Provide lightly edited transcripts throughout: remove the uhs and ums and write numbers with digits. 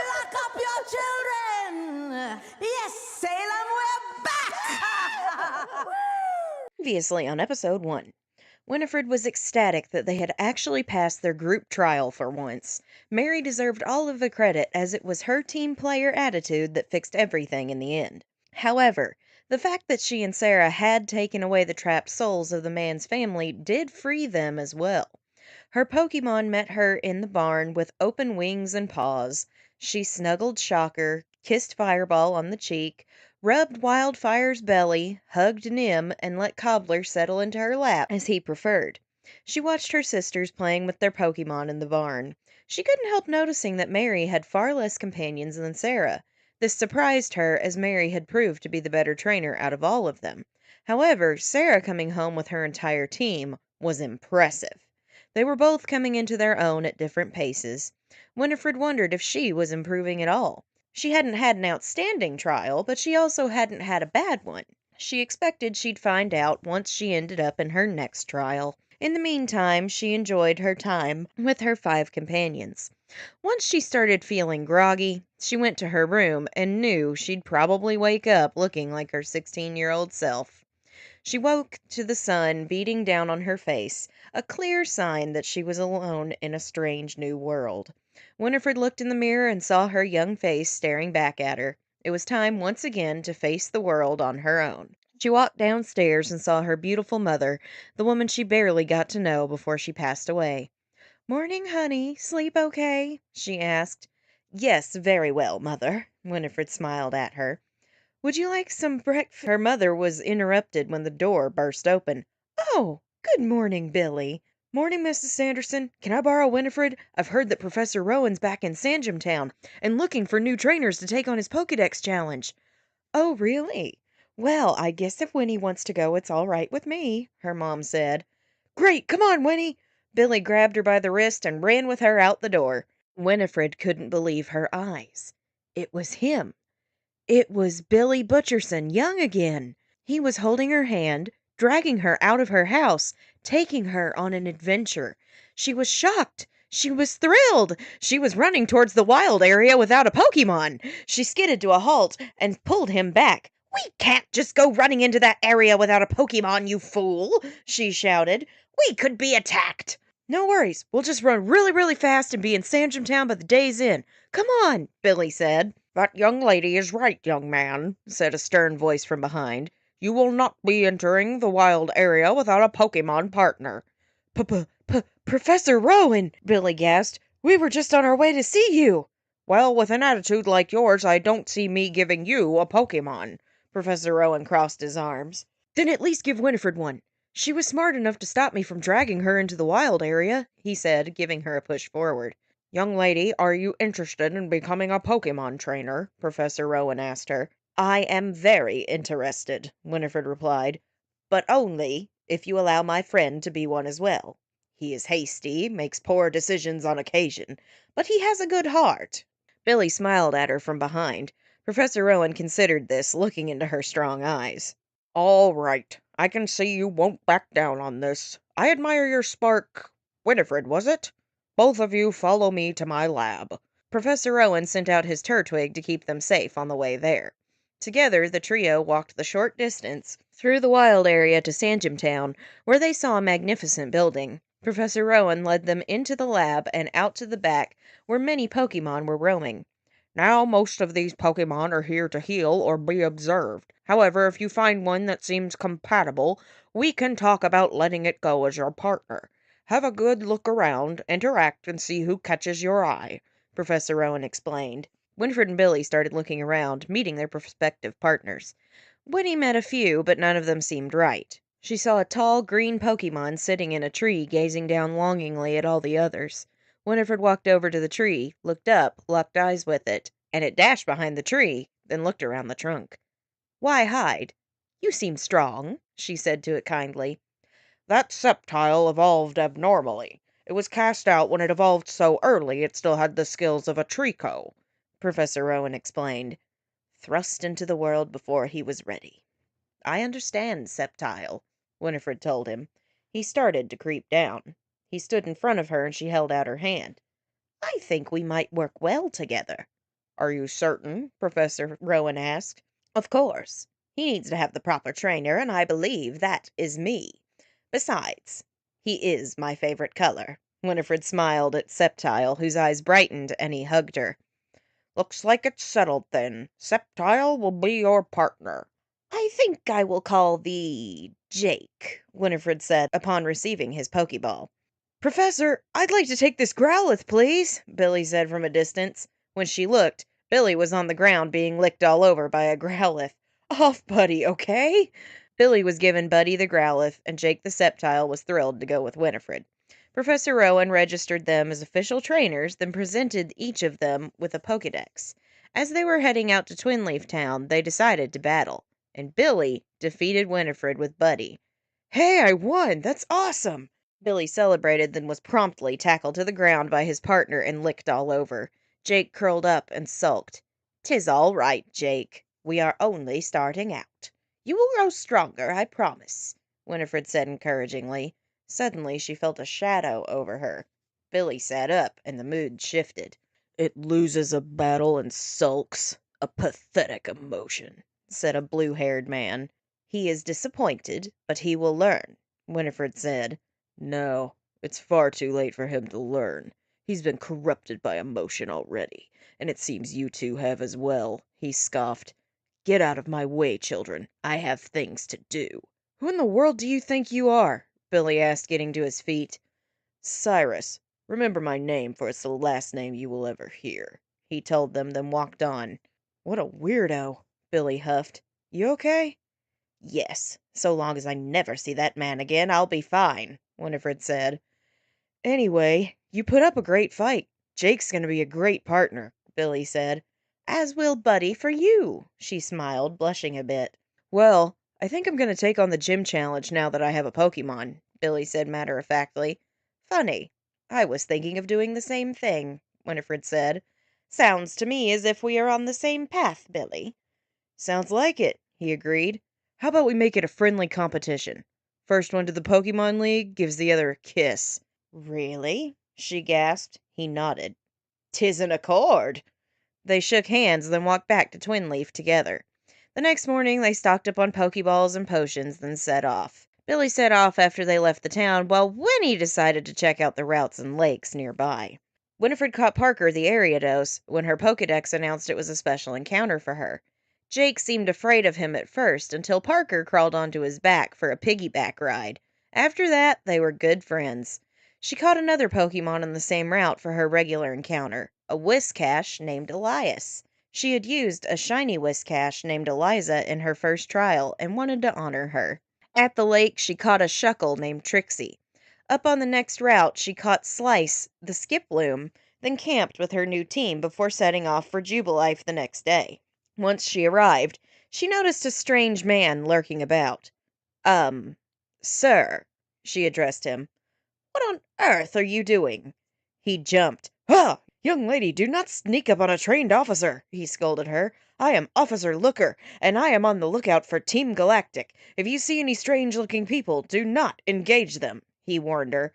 Lock up your children! Yes, Salem, we're back! Previously on episode 1, Winifred was ecstatic that they had actually passed their group trial for once. Mary deserved all of the credit as it was her team player attitude that fixed everything in the end. However, the fact that she and Sarah had taken away the trapped souls of the man's family did free them as well. Her Pokemon met her in the barn with open wings and paws. She snuggled Shocker, kissed Fireball on the cheek, rubbed Wildfire's belly, hugged Nim, and let Cobbler settle into her lap as he preferred. She watched her sisters playing with their Pokemon in the barn. She couldn't help noticing that Mary had far less companions than Sarah. This surprised her as Mary had proved to be the better trainer out of all of them. However, Sarah coming home with her entire team was impressive. They were both coming into their own at different paces. Winifred wondered if she was improving at all. She hadn't had an outstanding trial, but she also hadn't had a bad one. She expected she'd find out once she ended up in her next trial. In the meantime, she enjoyed her time with her 5 companions. Once she started feeling groggy, she went to her room and knew she'd probably wake up looking like her 16-year-old self. She woke to the sun beating down on her face, a clear sign that she was alone in a strange new world. Winifred looked in the mirror and saw her young face staring back at her. It was time once again to face the world on her own. She walked downstairs and saw her beautiful mother, the woman she barely got to know before she passed away. "Morning, honey. Sleep okay?" she asked. "Yes, very well, Mother." Winifred smiled at her. "Would you like some breakfast?" Her mother was interrupted when the door burst open. "Oh, good morning, Billy." "Morning, Mrs. Sanderson. Can I borrow Winifred? I've heard that Professor Rowan's back in Sanjamtown and looking for new trainers to take on his Pokédex challenge." "Oh, really? Well, I guess if Winnie wants to go, it's all right with me," her mom said. "Great! Come on, Winnie!" Billy grabbed her by the wrist and ran with her out the door. Winifred couldn't believe her eyes. It was him. It was Billy Butcherson, young again. He was holding her hand, dragging her out of her house, taking her on an adventure. She was shocked. She was thrilled. She was running towards the wild area without a Pokemon. She skidded to a halt and pulled him back. We can't just go running into that area without a Pokemon, you fool, she shouted. We could be attacked. No worries, we'll just run really, really fast and be in Sandgem Town by the day's end. Come on, Billy said. That young lady is right, young man, said a stern voice from behind. You will not be entering the wild area without a Pokemon partner. Professor Rowan, Billy gasped. We were just on our way to see you. Well, with an attitude like yours, I don't see me giving you a Pokemon. Professor Rowan crossed his arms. Then at least give Winifred one. She was smart enough to stop me from dragging her into the wild area, he said, giving her a push forward. Young lady, are you interested in becoming a Pokemon trainer? Professor Rowan asked her. I am very interested, Winifred replied, but only if you allow my friend to be one as well. He is hasty, makes poor decisions on occasion, but he has a good heart. Billy smiled at her from behind. Professor Rowan considered this, looking into her strong eyes. All right, I can see you won't back down on this. I admire your spark. Winifred, was it? Both of you follow me to my lab. Professor Rowan sent out his Turtwig to keep them safe on the way there. Together, the trio walked the short distance through the wild area to Sandgem Town, where they saw a magnificent building. Professor Rowan led them into the lab and out to the back, where many Pokemon were roaming. Now, most of these Pokemon are here to heal or be observed. However, if you find one that seems compatible, we can talk about letting it go as your partner. Have a good look around, interact, and see who catches your eye, Professor Rowan explained. Winifred and Billy started looking around, meeting their prospective partners. Winnie met a few, but none of them seemed right. She saw a tall, green Pokemon sitting in a tree, gazing down longingly at all the others. Winifred walked over to the tree, looked up, locked eyes with it, and it dashed behind the tree, then looked around the trunk. Why hide? You seem strong, she said to it kindly. That Sceptile evolved abnormally. It was cast out when it evolved so early it still had the skills of a Trico, Professor Rowan explained. Thrust into the world before he was ready. I understand, Sceptile, Winifred told him. He started to creep down. He stood in front of her and she held out her hand. I think we might work well together. Are you certain? Professor Rowan asked. Of course. He needs to have the proper trainer, and I believe that is me. Besides, he is my favorite color. Winifred smiled at Sceptile, whose eyes brightened, and he hugged her. Looks like it's settled, then. Sceptile will be your partner. I think I will call thee Jake, Winifred said upon receiving his Pokeball. Professor, I'd like to take this Growlithe, please, Billy said from a distance. When she looked, Billy was on the ground being licked all over by a Growlithe. Off, Buddy, okay? Billy was given Buddy the Growlithe, and Jake the Sceptile was thrilled to go with Winifred. Professor Rowan registered them as official trainers, then presented each of them with a Pokedex. As they were heading out to Twinleaf Town, they decided to battle, and Billy defeated Winifred with Buddy. Hey, I won! That's awesome! Billy celebrated, then was promptly tackled to the ground by his partner and licked all over. Jake curled up and sulked. "'Tis all right, Jake. We are only starting out. You will grow stronger, I promise," Winifred said encouragingly. Suddenly she felt a shadow over her. Billy sat up, and the mood shifted. "It loses a battle and sulks. A pathetic emotion," said a blue-haired man. "He is disappointed, but he will learn," Winifred said. "No, it's far too late for him to learn. He's been corrupted by emotion already, and it seems you two have as well," he scoffed. "Get out of my way, children. I have things to do." "Who in the world do you think you are?" Billy asked, getting to his feet. "Cyrus. Remember my name, for it's the last name you will ever hear," he told them, then walked on. "What a weirdo," Billy huffed. "You okay?" "Yes. So long as I never see that man again, I'll be fine," Winifred said. "Anyway, you put up a great fight. Jake's going to be a great partner," Billy said. "As will Buddy for you," she smiled, blushing a bit. "Well, I think I'm going to take on the gym challenge now that I have a Pokemon," Billy said matter-of-factly. "Funny. I was thinking of doing the same thing," Winifred said. "Sounds to me as if we are on the same path, Billy." "Sounds like it," he agreed. "How about we make it a friendly competition? First one to the Pokemon League gives the other a kiss." "Really?" she gasped. He nodded. "'Tis an accord." They shook hands, then walked back to Twinleaf together. The next morning, they stocked up on Pokeballs and potions, then set off. Billy set off after they left the town, while Winnie decided to check out the routes and lakes nearby. Winifred caught Parker the Ariados when her Pokedex announced it was a special encounter for her. Jake seemed afraid of him at first until Parker crawled onto his back for a piggyback ride. After that, they were good friends. She caught another Pokemon on the same route for her regular encounter, a Whiscash named Elias. She had used a shiny Whiscash named Eliza in her first trial and wanted to honor her. At the lake, she caught a Shuckle named Trixie. Up on the next route, she caught Slice, the Skiploom, then camped with her new team before setting off for Jubilife the next day. Once she arrived, she noticed a strange man lurking about. Sir, she addressed him. What on earth are you doing? He jumped. Ah! Young lady, do not sneak up on a trained officer, he scolded her. I am Officer Looker, and I am on the lookout for Team Galactic. If you see any strange-looking people, do not engage them, he warned her.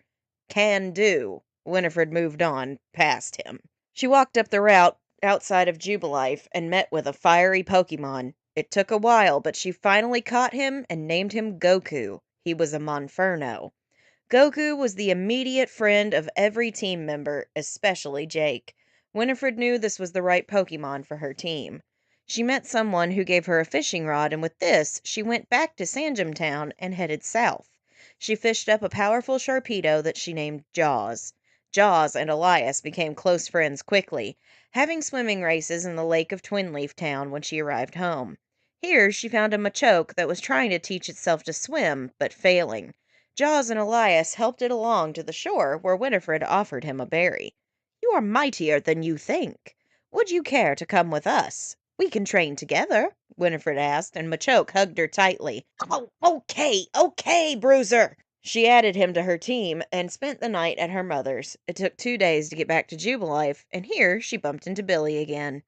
Can do. Winifred moved on, past him. She walked up the route outside of Jubilife and met with a fiery Pokemon. It took a while, but she finally caught him and named him Goku. He was a Monferno. Goku was the immediate friend of every team member, especially Jake. Winifred knew this was the right Pokemon for her team. She met someone who gave her a fishing rod, and with this, she went back to Sanjum Town and headed south. She fished up a powerful Sharpedo that she named Jaws. Jaws and Elias became close friends quickly, having swimming races in the lake of Twinleaf Town when she arrived home. Here, she found a Machoke that was trying to teach itself to swim, but failing. Jaws and Elias helped it along to the shore, where Winifred offered him a berry. You are mightier than you think. Would you care to come with us? We can train together, Winifred asked, and Machoke hugged her tightly. Oh, okay, Bruiser! She added him to her team and spent the night at her mother's. It took 2 days to get back to Jubilife, and here she bumped into Billy again.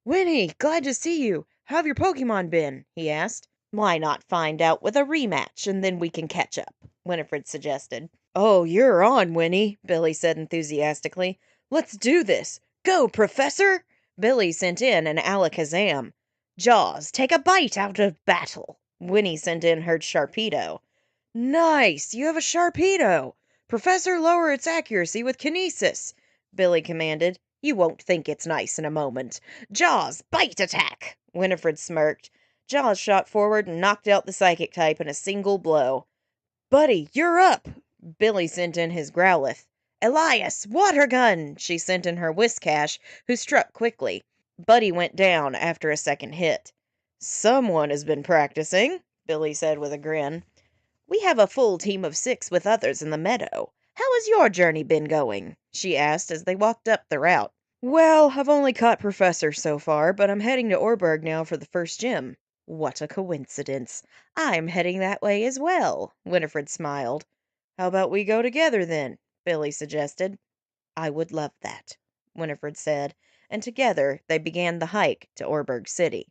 Winnie, glad to see you. How have your Pokemon been? He asked. Why not find out with a rematch, and then we can catch up, Winifred suggested. Oh, you're on, Winnie, Billy said enthusiastically. Let's do this. Go, Professor! Billy sent in an Alakazam. Jaws, take a bite out of battle. Winnie sent in her Sharpedo. Nice! You have a Sharpedo! Professor, lower its accuracy with Kinesis, Billy commanded. You won't think it's nice in a moment. Jaws, bite attack! Winifred smirked. Jaws shot forward and knocked out the psychic type in a single blow. Buddy, you're up! Billy sent in his Growlithe. Elias, water gun! She sent in her Whiscash, who struck quickly. Buddy went down after a second hit. Someone has been practicing, Billy said with a grin. We have a full team of 6 with others in the meadow. How has your journey been going? She asked as they walked up the route. Well, I've only caught Professor so far, but I'm heading to Orberg now for the first gym. What a coincidence. I'm heading that way as well, Winifred smiled. How about we go together then? Billy suggested. I would love that, Winifred said, and together they began the hike to Orberg City.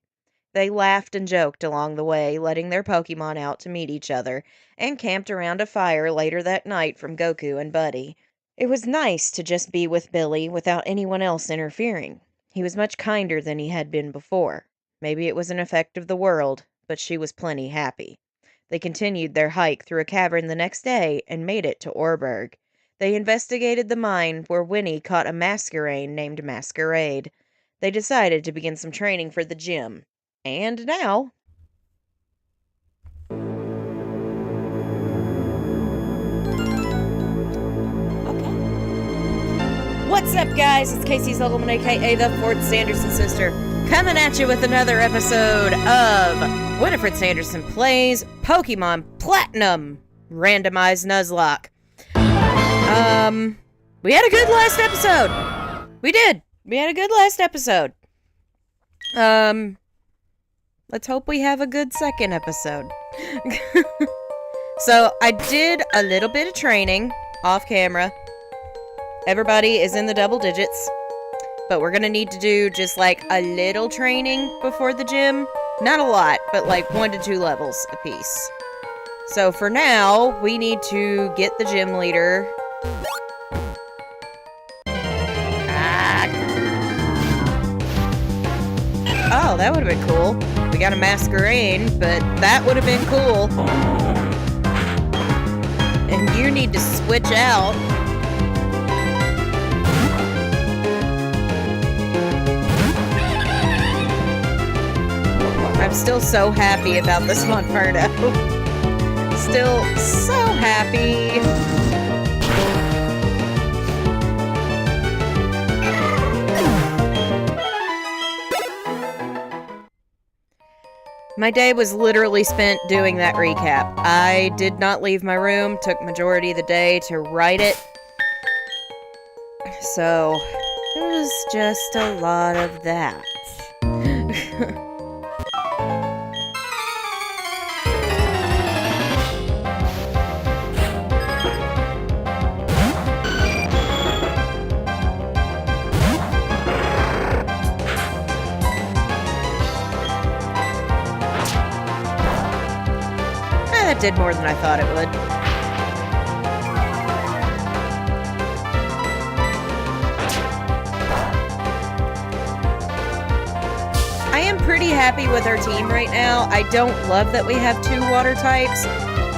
They laughed and joked along the way, letting their Pokemon out to meet each other, and camped around a fire later that night from Goku and Buddy. It was nice to just be with Billy without anyone else interfering. He was much kinder than he had been before. Maybe it was an effect of the world, but she was plenty happy. They continued their hike through a cavern the next day and made it to Orberg. They investigated the mine where Winnie caught a Masquerain named Masquerade. They decided to begin some training for the gym. And now... What's up, guys? It's Casey Zuckelman, aka the 4th Sanderson sister, coming at you with another episode of Winifred Sanderson Plays Pokemon Platinum Randomized Nuzlocke. We had a good last episode. We did. We had a good last episode. Let's hope we have a good second episode. So, I did a little bit of training off camera. Everybody is in the double digits, but we're gonna need to do just like a little training before the gym. Not a lot, but like 1 to 2 levels apiece. So for now, we need to get the gym leader. Oh, that would have been cool. We got a masquerade, but that would have been cool. And you need to switch out. I'm still so happy about this Monferno. Still so happy. My day was literally spent doing that recap. I did not leave my room, took majority of the day to write it. So, it was just a lot of that. That did more than I thought it would. I am pretty happy with our team right now. I don't love that we have 2 water types,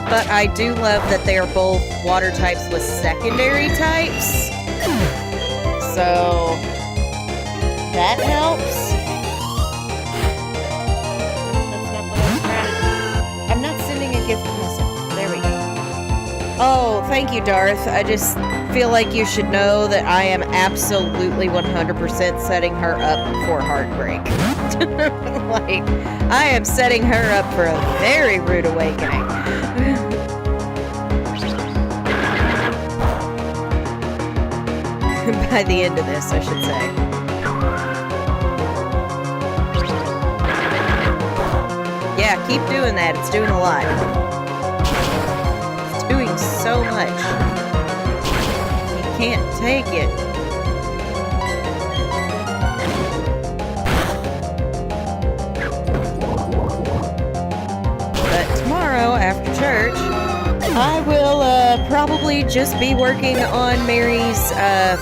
but I do love that they are both water types with secondary types. So, that helps. Gift to myself. There we go. Oh, thank you, Darth. I just feel like you should know that I am absolutely 100% setting her up for heartbreak. Like, I am setting her up for a very rude awakening. By the end of this, I should say. Yeah, keep doing that. It's doing a lot. It's doing so much. You can't take it. But tomorrow, after church, I will probably just be working on Mary's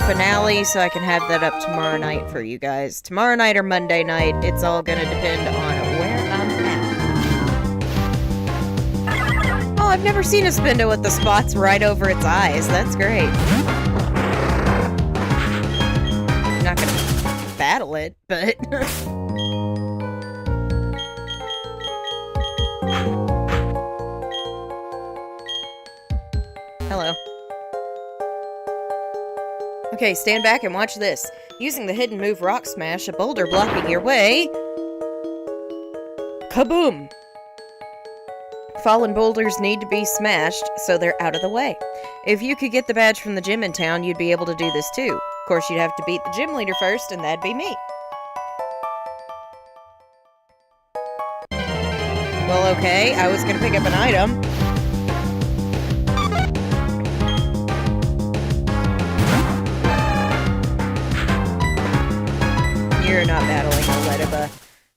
finale so I can have that up tomorrow night for you guys. Tomorrow night or Monday night, it's all going to depend on where I'm at. Oh, I've never seen a Spinda with the spots right over its eyes. That's great. I'm not gonna battle it, but... Hello. Okay, stand back and watch this. Using the hidden move Rock Smash, a boulder blocking your way... Kaboom! Fallen boulders need to be smashed, so they're out of the way. If you could get the badge from the gym in town, you'd be able to do this too. Of course, you'd have to beat the gym leader first, and that'd be me. Well, okay, I was gonna pick up an item. You're not battling Aletiba.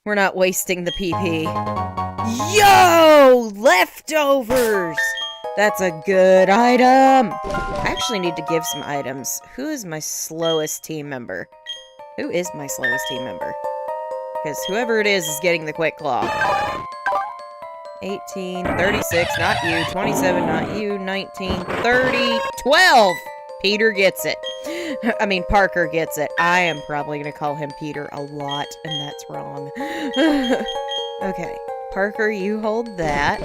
We're not wasting the PP. Yo! Leftovers! That's a good item! I actually need to give some items. Who is my slowest team member? Who is my slowest team member? Because whoever it is getting the Quick Claw. 18, 36, not you. 27, not you. 19, 30, 12! Peter gets it. I mean, Parker gets it. I am probably going to call him Peter a lot, and that's wrong. Okay. Parker, you hold that.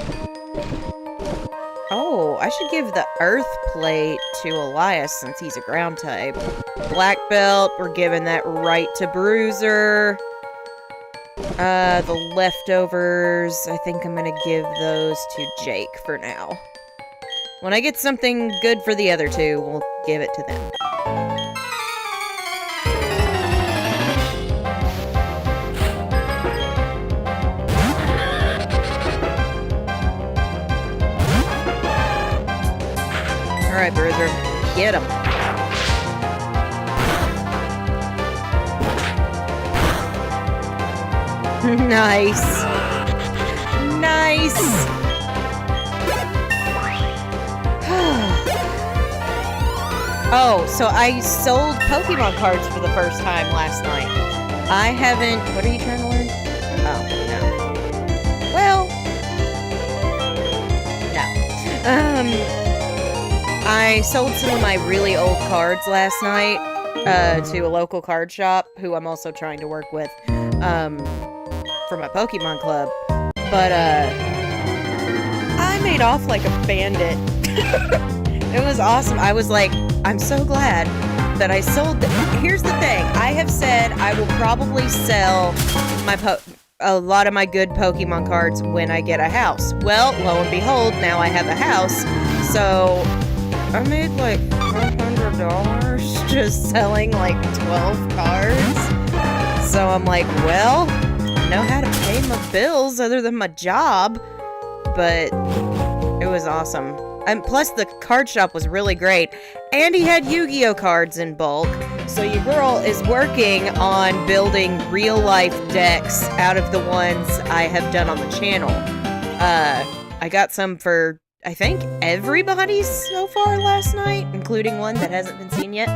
Oh, I should give the Earth Plate to Elias since he's a ground type. Black Belt, we're giving that right to Bruiser. The leftovers, I think I'm going to give those to Jake for now. When I get something good for the other two, we'll give it to them. Alright, Bruiser. Get him. Nice. Nice. Oh, so I sold Pokemon cards for the first time last night. I haven't... What are you trying to learn? Oh, no. Well, no. I sold some of my really old cards last night to a local card shop, who I'm also trying to work with for my Pokemon club. But I made off like a bandit. It was awesome. I was like, I'm so glad that I sold Here's the thing. I have said I will probably sell a lot of my good Pokemon cards when I get a house. Well, lo and behold, now I have a house. So I made like $400 just selling like 12 cards. So I'm like, well, I know how to pay my bills other than my job. But it was awesome. And plus, the card shop was really great. And he had Yu-Gi-Oh cards in bulk. So your girl is working on building real-life decks out of the ones I have done on the channel. I got some for, I think, everybody so far last night, including one that hasn't been seen yet.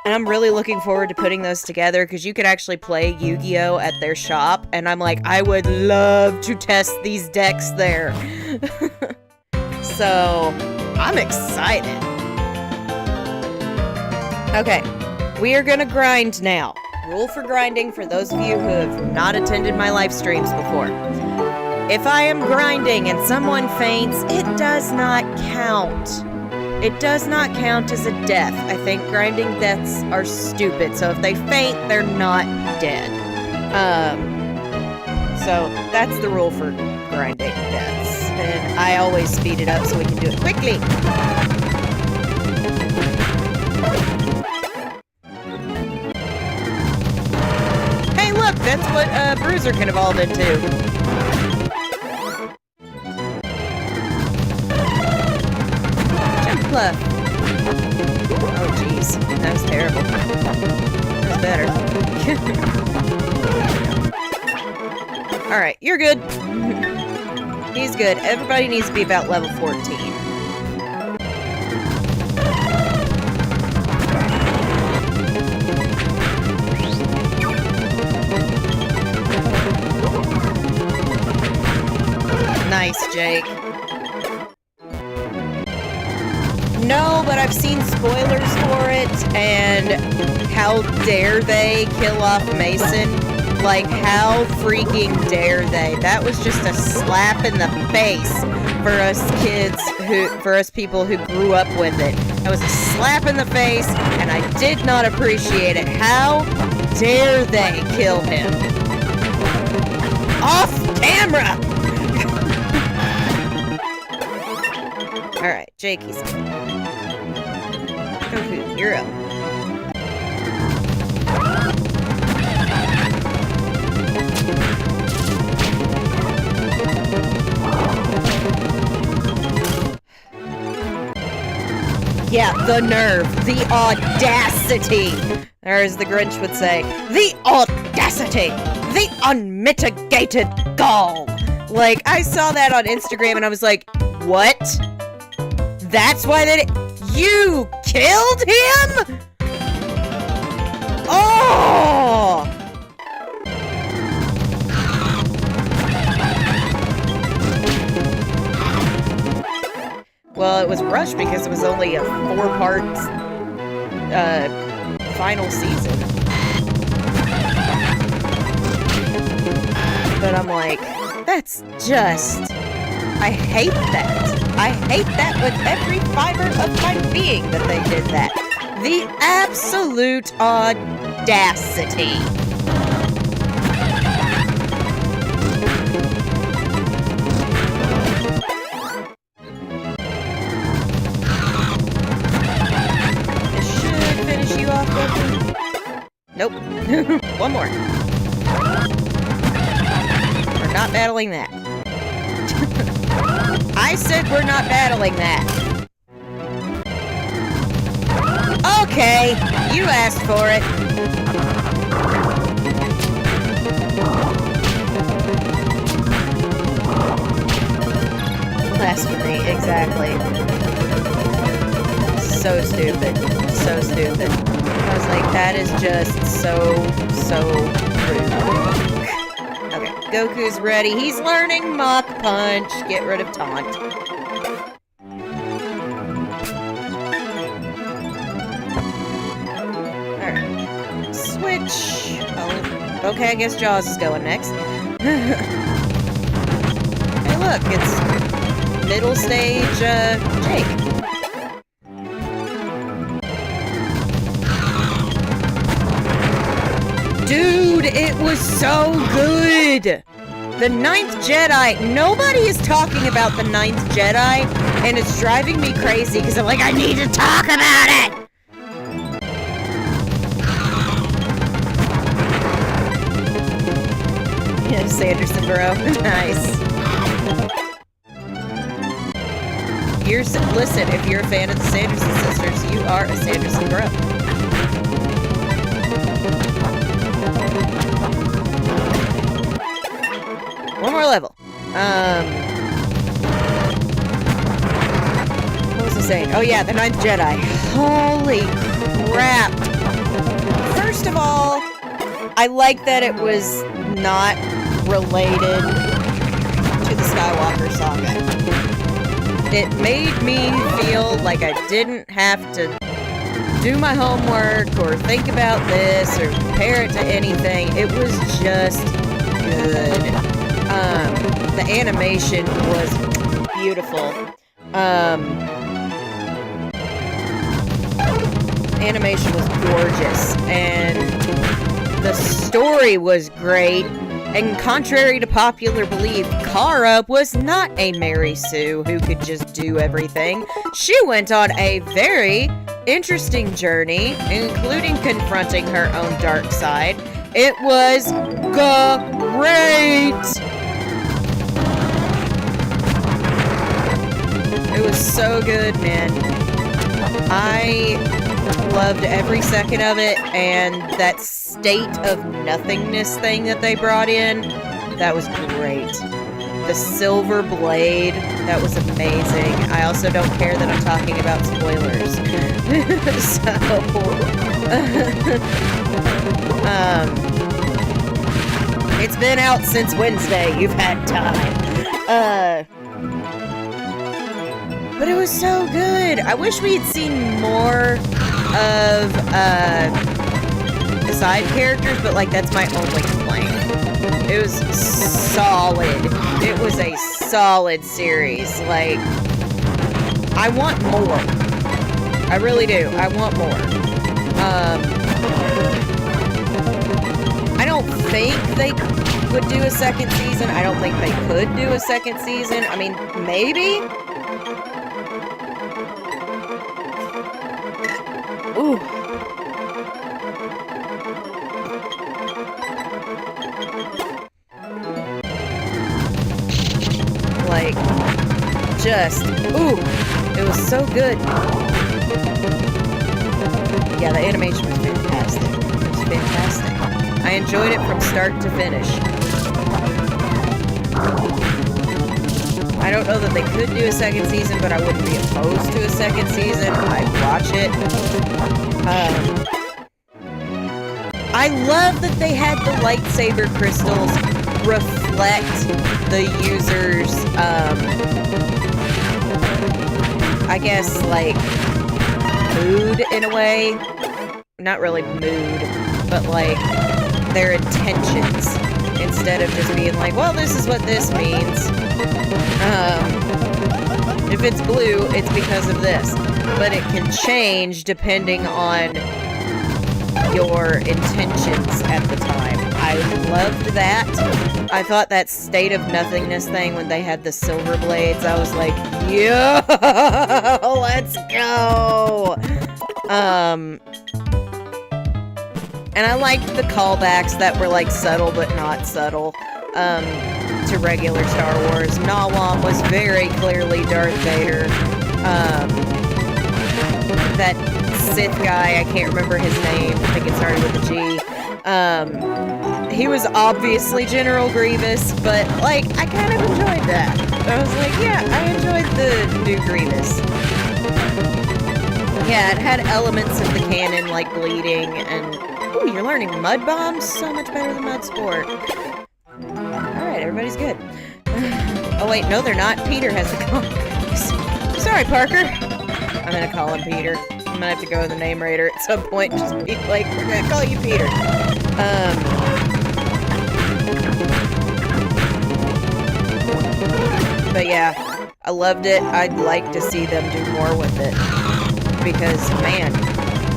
And I'm really looking forward to putting those together, because you could actually play Yu-Gi-Oh at their shop, and I'm like, I would love to test these decks there. So, I'm excited. Okay, we are gonna grind now. Rule for grinding for those of you who have not attended my live streams before. If I am grinding and someone faints, it does not count. It does not count as a death. I think grinding deaths are stupid. So if they faint, they're not dead. So that's the rule for grinding deaths. And I always speed it up so we can do it quickly. Hey, look, that's what Bruiser can evolve into. Oh, jeez. That was terrible. That was better. Alright, you're good. He's good. Everybody needs to be about level 14. Nice, Jake. No, but I've seen spoilers for it, and how dare they kill off Mason? Like, how freaking dare they? That was just a slap in the face for us kids, for us people who grew up with it. That was a slap in the face, and I did not appreciate it. How dare they kill him? Off camera! Alright, Jakey's up. Goku, you're up. Yeah, the nerve, the audacity, or as the Grinch would say, the audacity, the unmitigated gall. Like, I saw that on Instagram and I was like, what? That's why you killed him? Oh! Well, it was rushed because it was only a 4-part final season. But I'm like, that's just... I hate that. I hate that with every fiber of my being that they did that. The absolute audacity. This should finish you off, Goku. Nope. One more. We're not battling that. I said we're not battling that. Okay, you asked for it. Blasphemy, exactly. So stupid. So stupid. I was like, that is just so rude. Okay. Goku's ready. He's learning Mach Punch. Get rid of Taunt. Alright. Switch. Oh, okay, I guess Jaws is going next. Hey, look, it's middle stage, Jake. Dude, it was so good! The Ninth Jedi, nobody is talking about the Ninth Jedi, and it's driving me crazy, because I'm like, I need to talk about it! Yeah, Sanderson, bro. Nice. Listen, if you're a fan of the Sanderson sisters, you are a Sanderson bro. One more level. What was I saying? Oh yeah, the Ninth Jedi. Holy crap. First of all, I like that it was not related to the Skywalker saga. It made me feel like I didn't have to do my homework or think about this or compare it to anything. It was just good. The animation was beautiful. Animation was gorgeous, and the story was great. And contrary to popular belief, Kara was not a Mary Sue who could just do everything. She went on a very interesting journey, including confronting her own dark side. It was great! It was so good, man. I loved every second of it, and that state of nothingness thing that they brought in, that was great. The silver blade, that was amazing. I also don't care that I'm talking about spoilers. It's been out since Wednesday. You've had time. But it was so good. I wish we had seen more of the side characters, but like that's my only complaint. It was solid. It was a solid series. Like, I want more. I really do. I want more. I don't think they would do a second season. I don't think they could do a second season. I mean, maybe. Ooh. Like, just, ooh, it was so good. Yeah, the animation was fantastic. It was fantastic. I enjoyed it from start to finish. I don't know that they could do a second season, but I wouldn't be opposed to a second season. I'd watch it. I love that they had the lightsaber crystals reflect the user's, I guess, like, mood in a way. Not really mood, but like their intentions. Instead of just being like, well, this is what this means. If it's blue, it's because of this. But it can change depending on your intentions at the time. I loved that. I thought that state of nothingness thing when they had the silver blades, I was like, yo, let's go. And I liked the callbacks that were like subtle but not subtle to regular Star Wars. Nawam was very clearly Darth Vader. That Sith guy, I can't remember his name. I think it started with a G. He was obviously General Grievous, but like I kind of enjoyed that. I was like, yeah, I enjoyed the new Grievous. Yeah, it had elements of the canon like bleeding and ooh, you're learning mud bombs? So much better than mud sport. Alright. everybody's good. Oh wait, no they're not. Peter has to call. Sorry, Parker. I'm gonna call him Peter. I'm gonna have to go with the name raider at some point. Just be like, we're gonna call you Peter. But yeah, I loved it. I'd like to see them do more with it. Because, man,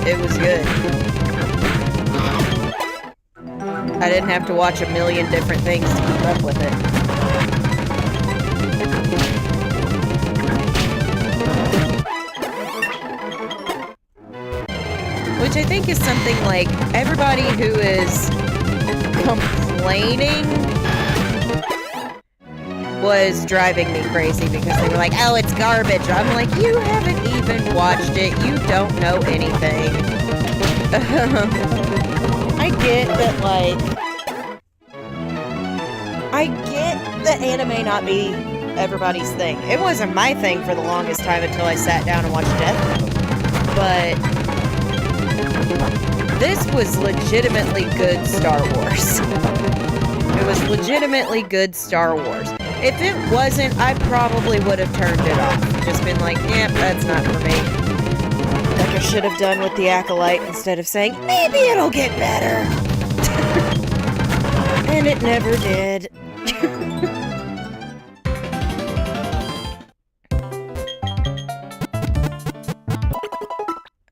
it was good. I didn't have to watch a million different things to keep up with it. Which I think is something like everybody who is complaining was driving me crazy because they were like, oh, it's garbage. I'm like, you haven't even watched it. You don't know anything. I get that, like, I get that anime not be everybody's thing. It wasn't my thing for the longest time until I sat down and watched Death Note. But this was legitimately good Star Wars. It was legitimately good Star Wars. If it wasn't, I probably would have turned it off. Just been like, yep, that's not for me. Like I should have done with the Acolyte instead of saying, maybe it'll get better. And it never did.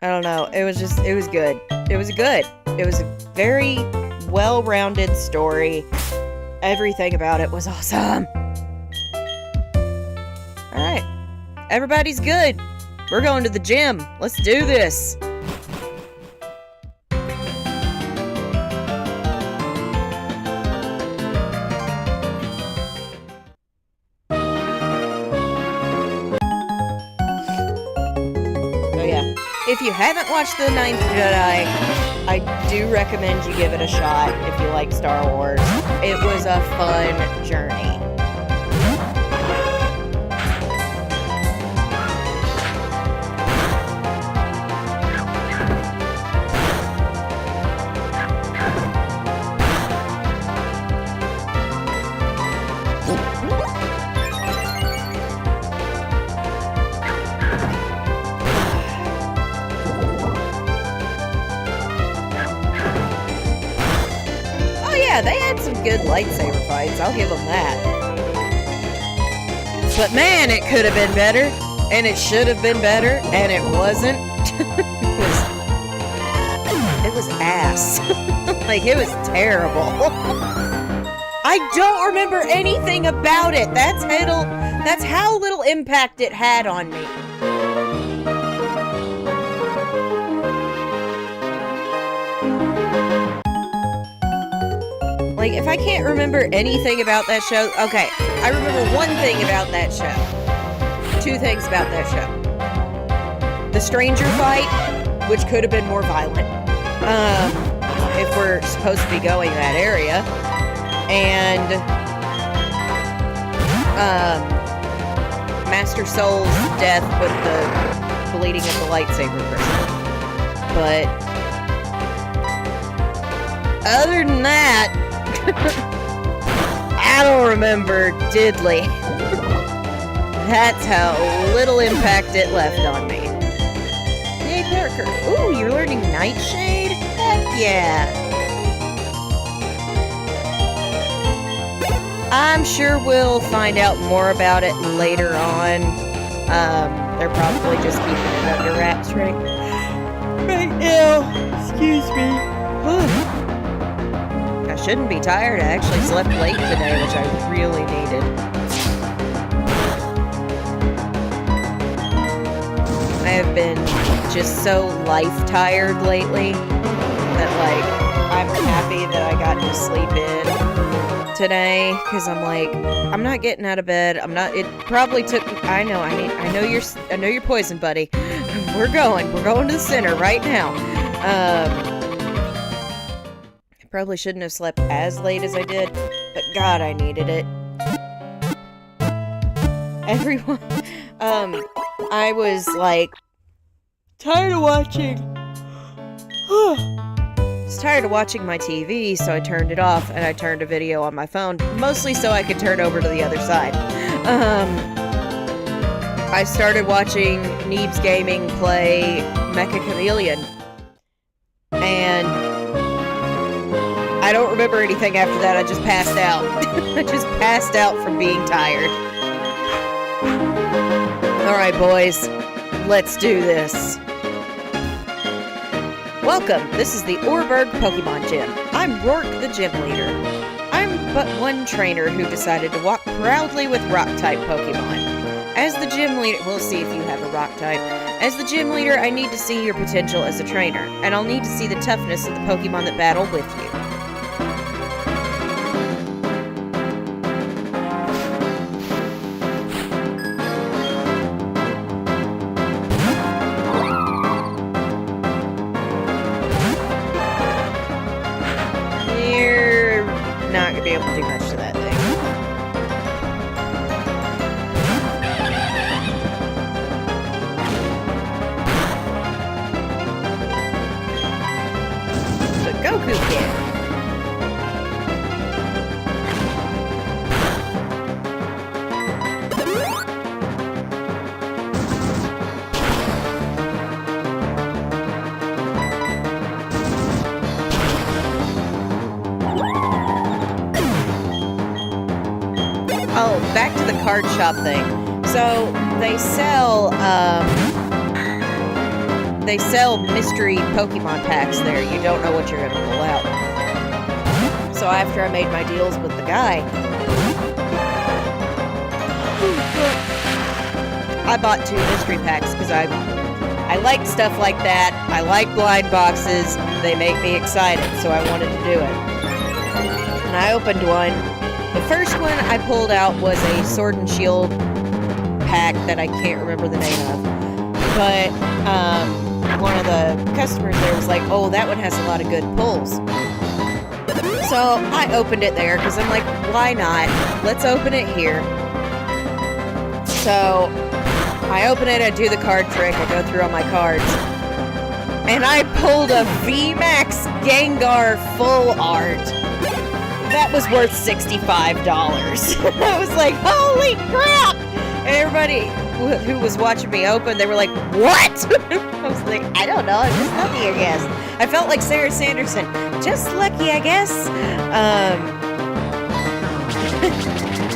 I don't know. It was good. It was good. It was a very well-rounded story. Everything about it was awesome. Alright. Everybody's good. We're going to the gym. Let's do this. If you haven't watched The Ninth Jedi, I do recommend you give it a shot if you like Star Wars. It was a fun journey. They had some good lightsaber fights, I'll give them that. But man, it could have been better, and it should have been better, and it wasn't. It was ass. Like, it was terrible. I don't remember anything about it. That's how little impact it had on me. Like, if I can't remember anything about that show... Okay, I remember one thing about that show. Two things about that show. The stranger fight, which could have been more violent. If we're supposed to be going that area. And... Master Soul's death with the bleeding of the lightsaber crystal. But... other than that... I don't remember diddly. That's how little impact it left on me. Yay, Parker. Ooh, you're learning Nightshade? Heck yeah. I'm sure we'll find out more about it later on. They're probably just keeping it under wraps right now. Excuse me. I shouldn't be tired. I actually slept late today, which I really needed. I have been just so life-tired lately that, like, I'm happy that I got to sleep in today, because I'm like, I'm not getting out of bed. It probably took, I know you're poison, buddy. We're going to the center right now. Probably shouldn't have slept as late as I did, but God, I needed it. Everyone, I was like, tired of watching was tired of watching my TV, so I turned it off and I turned a video on my phone, mostly so I could turn over to the other side. I started watching Neebs Gaming play Mecha Chameleon, and I don't remember anything after that. I just passed out. I just passed out from being tired. Alright, boys. Let's do this. Welcome. This is the Orberg Pokemon Gym. I'm Rourke, the gym leader. I'm but one trainer who decided to walk proudly with Rock-type Pokemon. As the gym leader, we'll see if you have a Rock-type. As the gym leader, I need to see your potential as a trainer, and I'll need to see the toughness of the Pokemon that battle with you. You're not going to be able to do much to that thing. Goku kid. Oh, back to the card shop thing. So they sell mystery Pokemon packs there. You don't know what you're going to pull out. So after I made my deals with the guy, I bought 2 mystery packs because I like stuff like that. I like blind boxes. They make me excited, so I wanted to do it. And I opened one. The first one I pulled out was a Sword and Shield pack that I can't remember the name of. But, one of the customers there was like, oh, that one has a lot of good pulls. So I opened it there because I'm like, why not? Let's open it here. So I open it, I do the card trick, I go through all my cards, and I pulled a VMAX Gengar full art. That was worth $65. I was like, holy crap! And everybody who was watching me open, they were like, what? I was like, I don't know, I'm just lucky, I guess. I felt like Sarah Sanderson. Just lucky, I guess.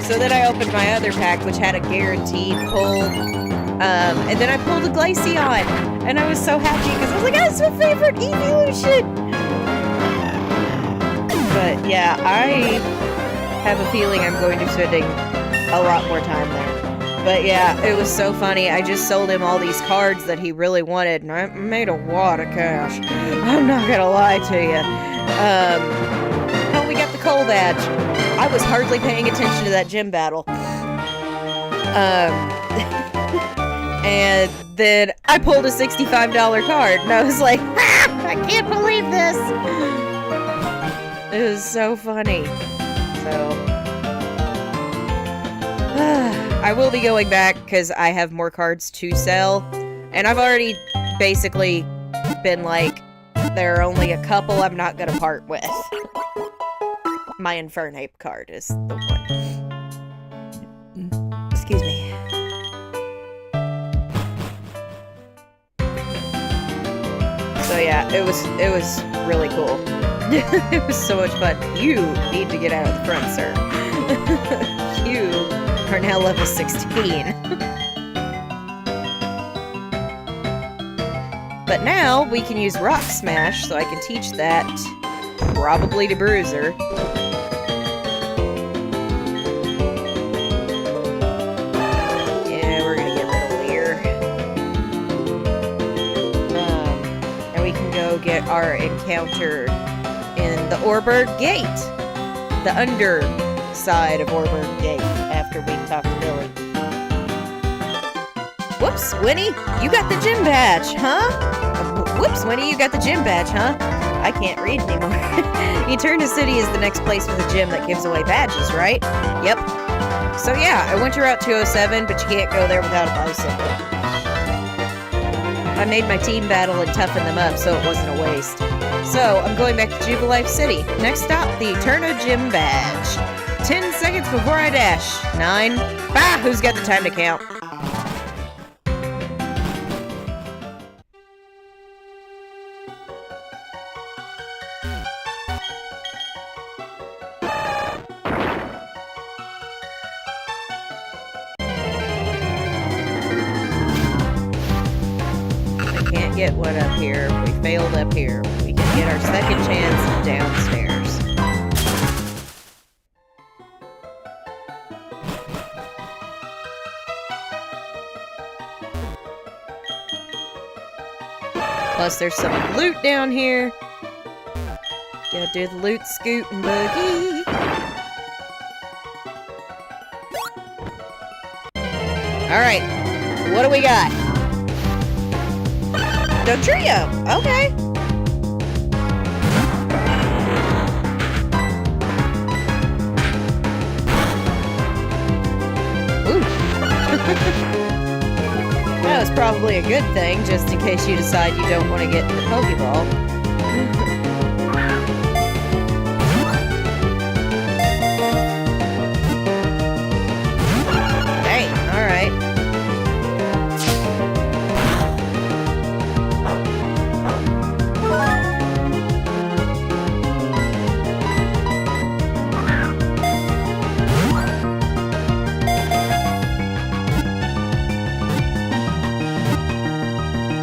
So then I opened my other pack, which had a guaranteed pull. And then I pulled a Glaceon. And I was so happy because I was like, that's my favorite evolution. But yeah, I have a feeling I'm going to be spending a lot more time there. But yeah, it was so funny. I just sold him all these cards that he really wanted, and I made a wad of cash. I'm not gonna lie to you. Oh, we got the coal badge. I was hardly paying attention to that gym battle. And then I pulled a $65 card, and I was like, I can't believe this! It was so funny. So I will be going back because I have more cards to sell, and I've already basically been like, there are only a couple I'm not gonna part with. My Infernape card is the one. Excuse me. So yeah, it was really cool. It was so much fun. You need to get out of the front, sir. You are now level 16. But now we can use Rock Smash, so I can teach that probably to Bruiser. Yeah, we're gonna get rid of Leer. And we can go get our encounter in the Orberg Gate. The underside of Orberg Gate after we talk to Billy. Whoops, Winnie, you got the gym badge, huh? Whoops, Winnie, you got the gym badge, huh? I can't read anymore. Eterna City is the next place with a gym that gives away badges, right? Yep. So yeah, I went to Route 207, but you can't go there without a bicycle. I made my team battle and toughened them up, so it wasn't a waste. So, I'm going back to Jubilife City. Next stop, the Eterno Gym Badge. 10 seconds before I dash. 9. Bah! Who's got the time to count? Get what up here? We failed up here. We can get our second chance downstairs. Plus there's some loot down here. Gotta do the loot scoot and boogie. Alright, what do we got? The trio, okay. Ooh. That was probably a good thing, just in case you decide you don't want to get in the Pokeball. Dang, alright.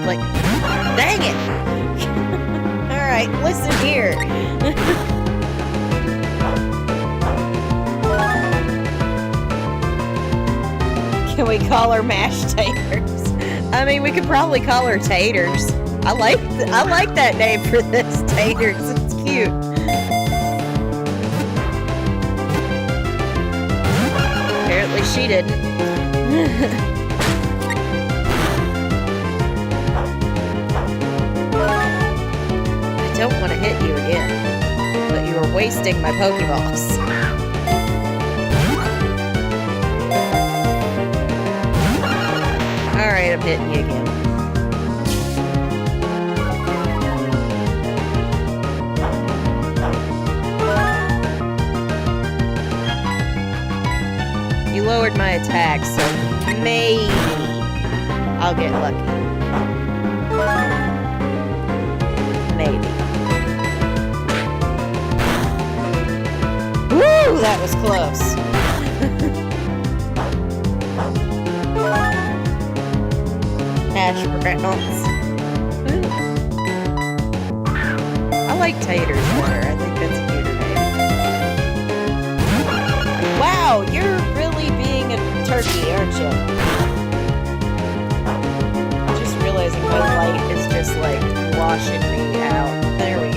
Like, dang it! Alright, listen here. Can we call her mashed taters? I mean, we could probably call her taters. I like that name for this, taters. It's cute. Apparently she didn't. I don't want to hit you again, but you are wasting my Pokeballs. Alright, I'm hitting you again. You lowered my attack, so maybe I'll get lucky. Maybe. Woo! That was close. Hash browns. I like taters better. I think that's a cuter name. Wow, you're really being a turkey, aren't you? I'm just realizing my light is just like washing me out. There we go.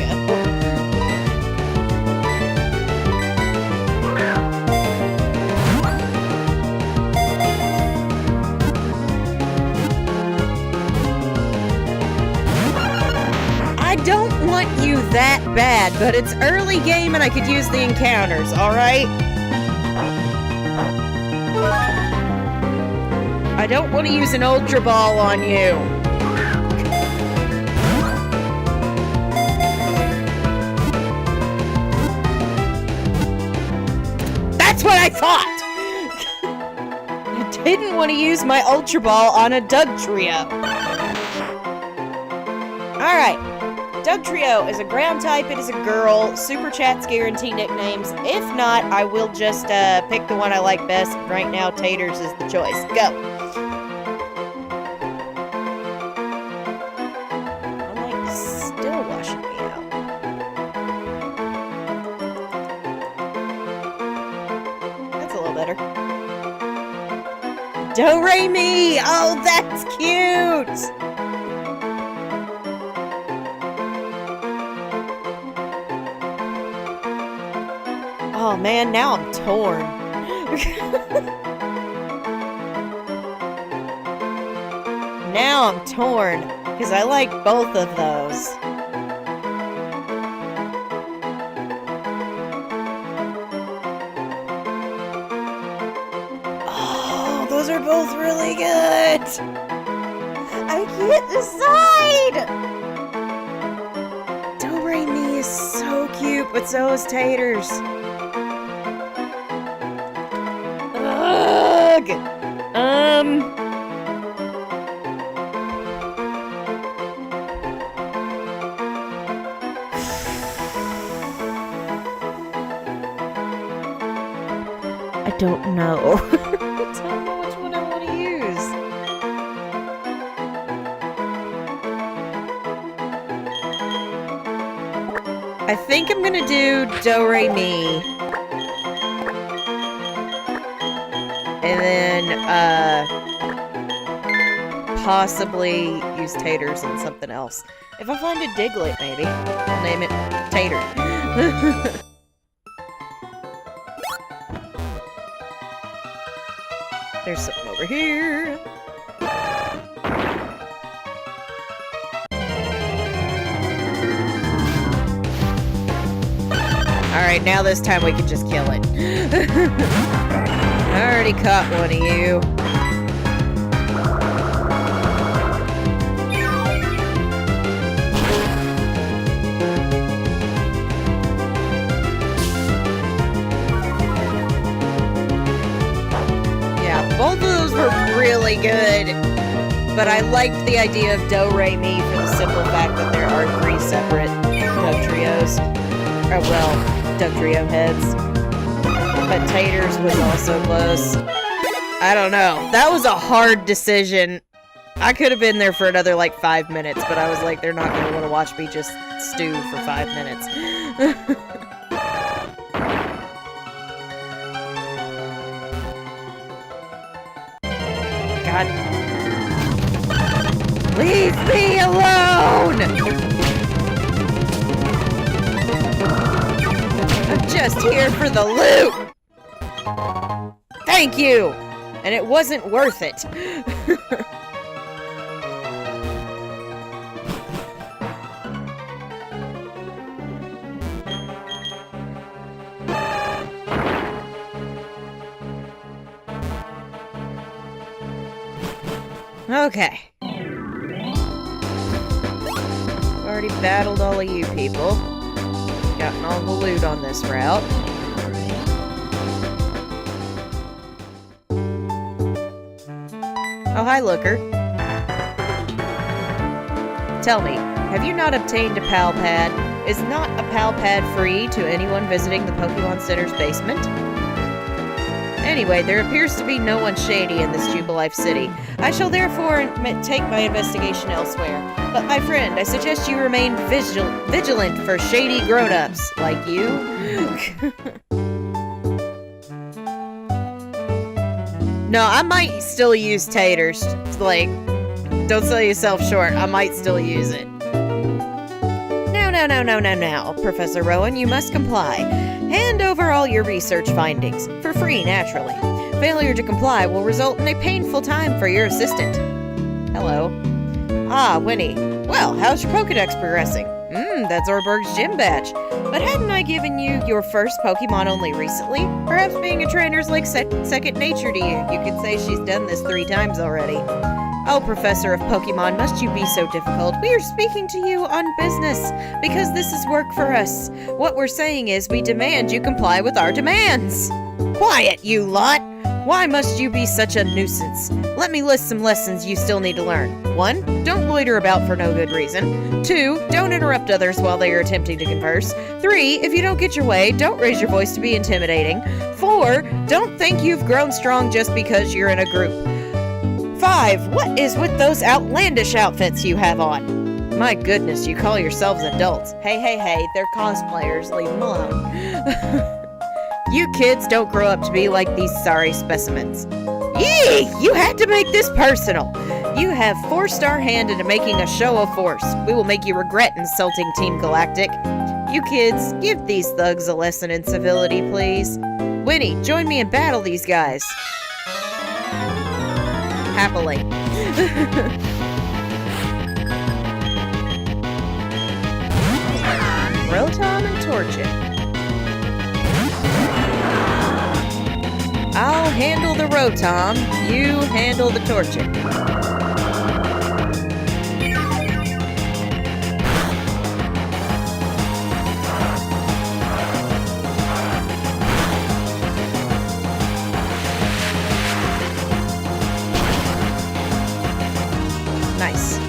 I don't want you that bad, but it's early game and I could use the encounters, alright? I don't want to use an Ultra Ball on you. That's what I thought! I didn't want to use my Ultra Ball on a Dugtrio. Alright. Dugtrio is a ground type, it is a girl. Super Chats guarantee nicknames. If not, I will just pick the one I like best. Right now, Taters is the choice. Go! My light is still washing me out. That's a little better. Do-re-mi! Oh, that's cute! Oh man, now I'm torn. Now I'm torn, because I like both of those. Oh, those are both really good. I can't decide. is so cute, but so is Taters. Ugh! I don't know. I don't know which one I want to use. I think I'm gonna do Do Re Mi. And then, possibly use Taters and something else. If I find a Diglett, maybe. I'll name it Tater. There's something over here. Alright, now this time we can just kill it. I already caught one of you. Yeah, both of those were really good. But I liked the idea of Do Re Mi for the simple fact that there are 3 separate Dugtrios. Or, well, Dugtrio heads. But Taters was also close. I don't know. That was a hard decision. I could have been there for another, like, 5 minutes, but I was like, they're not going to want to watch me just stew for 5 minutes. God. Leave me alone! I'm just here for the loot! Thank you! And it wasn't worth it. Okay. Already battled all of you people. Gotten all the loot on this route. Oh, hi, Looker. Tell me, have you not obtained a Pal Pad? Is not a Pal Pad free to anyone visiting the Pokemon Center's basement? Anyway, there appears to be no one shady in this Jubilife City. I shall therefore take my investigation elsewhere. But my friend, I suggest you remain vigilant for shady grown-ups like you. No, I might still use Taters. Like, don't sell yourself short. I might still use it. Now, Professor Rowan, you must comply. Hand over all your research findings. For free, naturally. Failure to comply will result in a painful time for your assistant. Hello. Ah, Winnie. Well, how's your Pokedex progressing? That's Orberg's gym badge. But hadn't I given you your first Pokemon only recently? Perhaps being a trainer's like second nature to you. You could say she's done this 3 times already. Oh, Professor of Pokemon, must you be so difficult? We are speaking to you on business, because this is work for us. What we're saying is we demand you comply with our demands. Quiet, you lot! Why must you be such a nuisance? Let me list some lessons you still need to learn. 1. Don't loiter about for no good reason. 2. Don't interrupt others while they are attempting to converse. 3. If you don't get your way, don't raise your voice to be intimidating. 4. Don't think you've grown strong just because you're in a group. 5. What is with those outlandish outfits you have on? My goodness, you call yourselves adults. Hey, they're cosplayers. Leave them alone. You kids don't grow up to be like these sorry specimens. Yee! You had to make this personal. You have forced our hand into making a show of force. We will make you regret insulting Team Galactic. You kids, give these thugs a lesson in civility, please. Winnie, join me and battle these guys. Happily. Rotom and Torchic. I'll handle the Rotom, you handle the Torchic. Nice.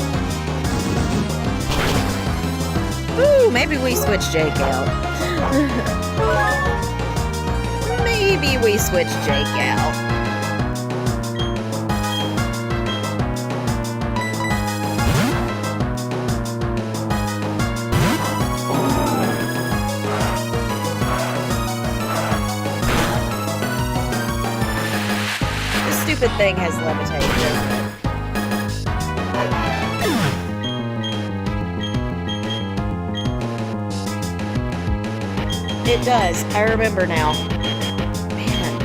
Ooh, maybe we switch Jake out. Maybe we switch Jake out. This stupid thing has levitated, doesn't it? It does. I remember now. Man.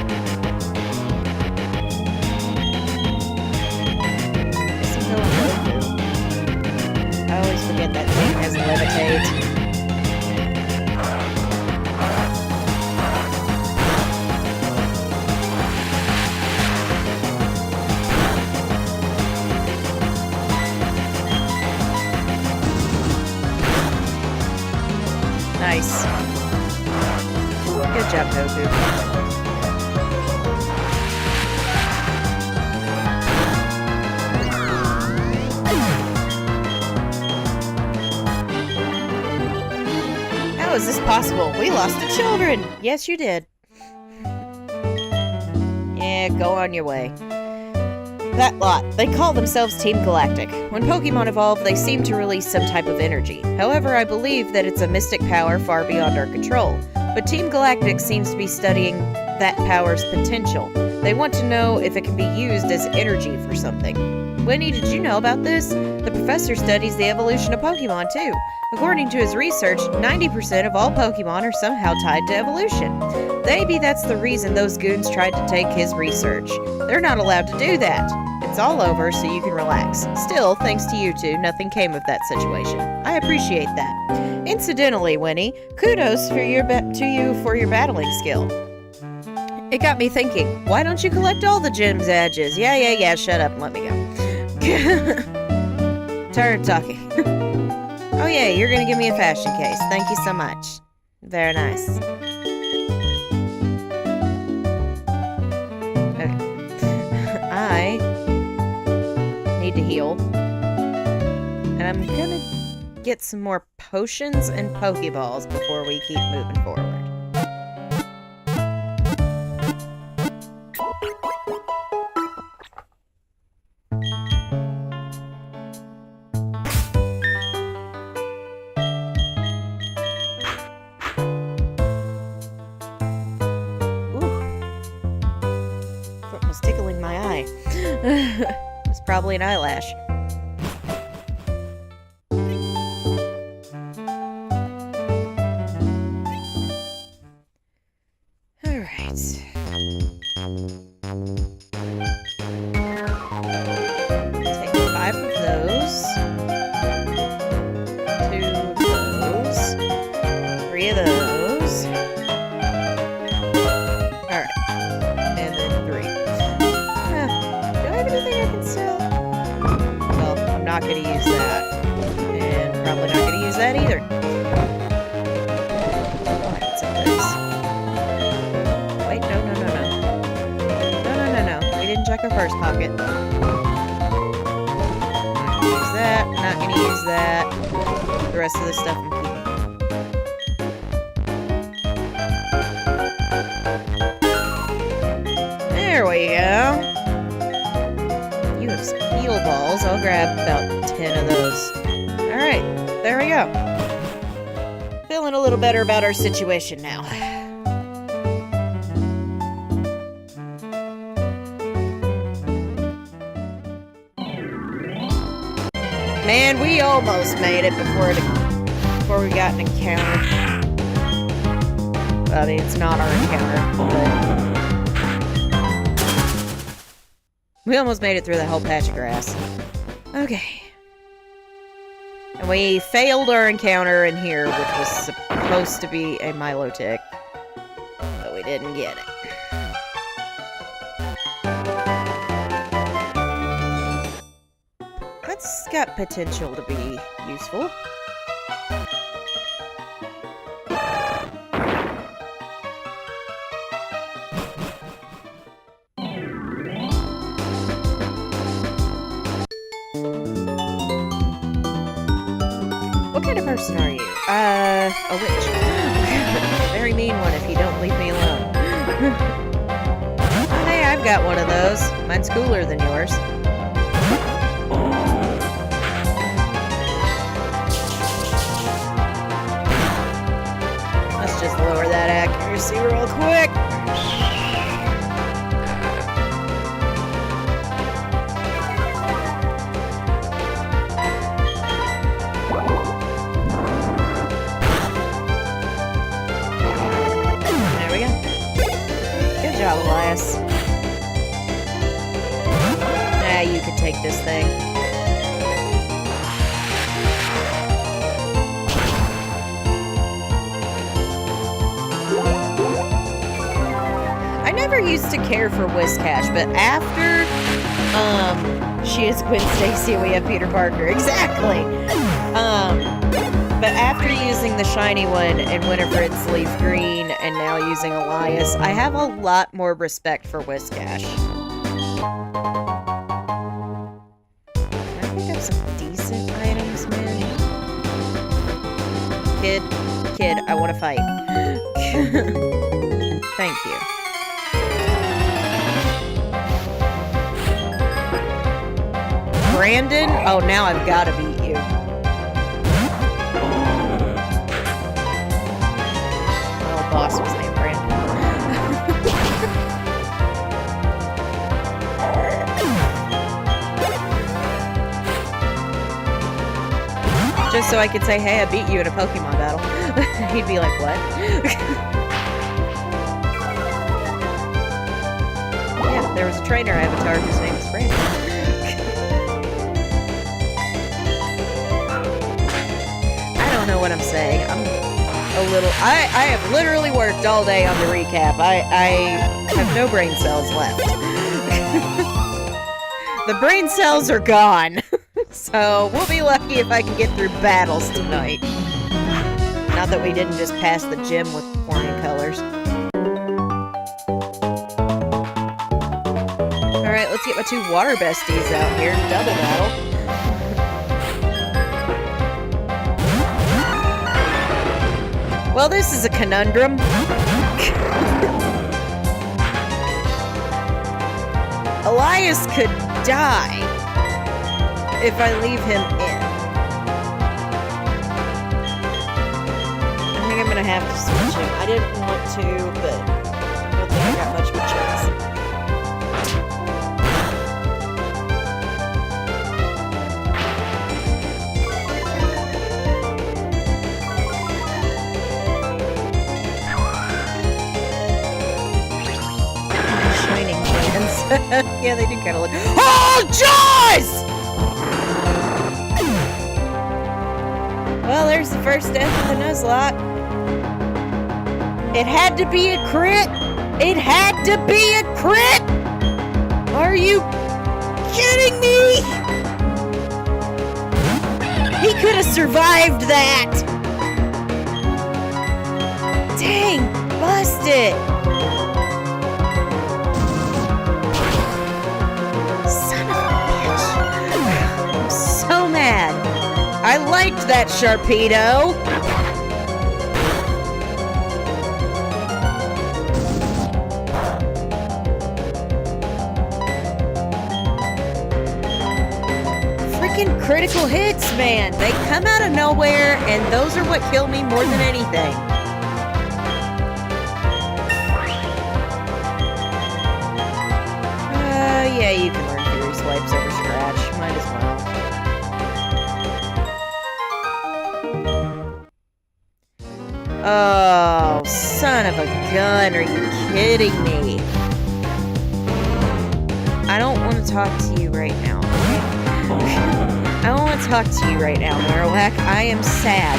It's still a Goku. I always forget that thing has levitate. Nice. Good job, Goku. How is this possible? We lost the children! Yes, you did. Yeah, go on your way. That lot. They call themselves Team Galactic. When Pokemon evolve, they seem to release some type of energy. However, I believe that it's a mystic power far beyond our control. But Team Galactic seems to be studying that power's potential. They want to know if it can be used as energy for something. Winnie, did you know about this? The professor studies the evolution of Pokemon, too. According to his research, 90% of all Pokemon are somehow tied to evolution. Maybe that's the reason those goons tried to take his research. They're not allowed to do that. It's all over, so you can relax. Still, thanks to you two, nothing came of that situation. I appreciate that. Incidentally, Winnie, kudos to you for your battling skill. It got me thinking, why don't you collect all the gym's edges? Yeah, shut up and let me go. Tired of talking. Oh yeah, you're gonna give me a fashion case. Thank you so much. Very nice. Okay. I need to heal. And I'm gonna get some more potions and Pokeballs before we keep moving forward. It's probably an eyelash. Alright. Take 5 of those. 2 of those. 3 of those. Alright. And then 3. Not going to use that. And probably not going to use that either. Let's have this. Wait, no. No. We didn't check our first pocket. Not going to use that. Not going to use that. The rest of the stuff I'm keeping. There we go. You have some heal balls. I'll grab about 10 of those. Alright, there we go. Feeling a little better about our situation now. Man, we almost made it before we got an encounter. I mean, it's not our encounter, but we almost made it through the whole patch of grass. Okay. And we failed our encounter in here, which was supposed to be a Milotech. But we didn't get it. That's got potential to be useful. What kind of person are you? A witch. A very mean one if you don't leave me alone. Hey, I've got one of those. Mine's cooler than yours. Let's just lower that accuracy real quick. Elias. Nah, you could take this thing. I never used to care for Whiscash, but after she is Gwen Stacy and we have Peter Parker. Exactly. But after using the shiny one and Winifred's Leaf Green and now using Elias, I have a lot more respect for Whiscash. I think I have some decent items, man. Kid, I want to fight. Thank you. Brandon? Oh, now I've got to beat you. Boss was named Brandon. Just so I could say, hey, I beat you in a Pokemon battle. He'd be like, what? Yeah, there was a trainer avatar whose name is Brandon. I don't know what I'm saying. I'm a little. I have literally worked all day on the recap. I have no brain cells left. The brain cells are gone. So we'll be lucky if I can get through battles tonight. Not that we didn't just pass the gym with flying colors. Alright, let's get my two water besties out here. Double battle. Well, this is a conundrum. Elias could die if I leave him in. I think I'm gonna have to switch him. I didn't want to, but I don't think I got much of a choice. Shining hands. Yeah, they do kind of look. Oh, Jaws! Well, there's the first death of the Nuzlocke. It had to be a crit! It had to be a crit! Are you kidding me? He could have survived that! Dang, busted! Son of a bitch. I'm so mad. I liked that Sharpedo. Freaking critical hits, man. They come out of nowhere, and those are what kill me more than anything. Yeah, you can learn Fury Swipes over Scratch. Might as well. Oh, son of a gun. Are you kidding me? I don't want to talk to you right now, okay? I don't want to talk to you right now, Marowak. I am sad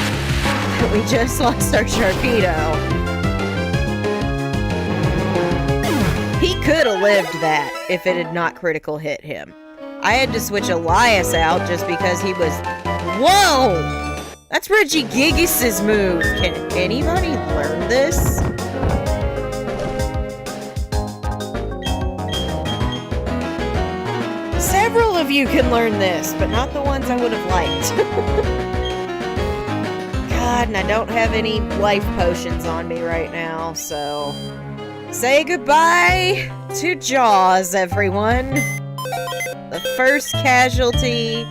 that we just lost our Sharpedo. He could have lived that if it had not critical hit him. I had to switch Elias out just because he was... Whoa! That's Regigigas' move. Can anybody learn this? Several of of you can learn this, but not the ones I would have liked. God, and I don't have any life potions on me right now, so... Say goodbye to Jaws, everyone. The first casualty.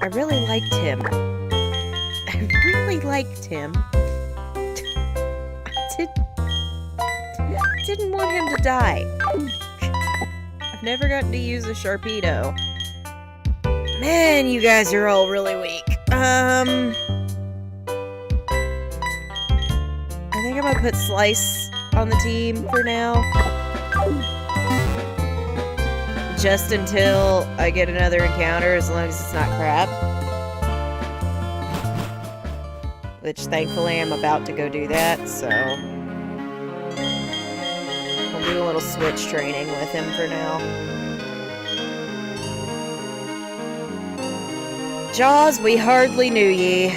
I really liked him. I really liked him. I didn't want him to die. I've never gotten to use a Sharpedo. Man, you guys are all really weak. I think I'm gonna put Slice on the team for now. Just until I get another encounter, as long as it's not crap. Which, thankfully, I'm about to go do that, so... I'll do a little switch training with him for now. Jaws, we hardly knew ye,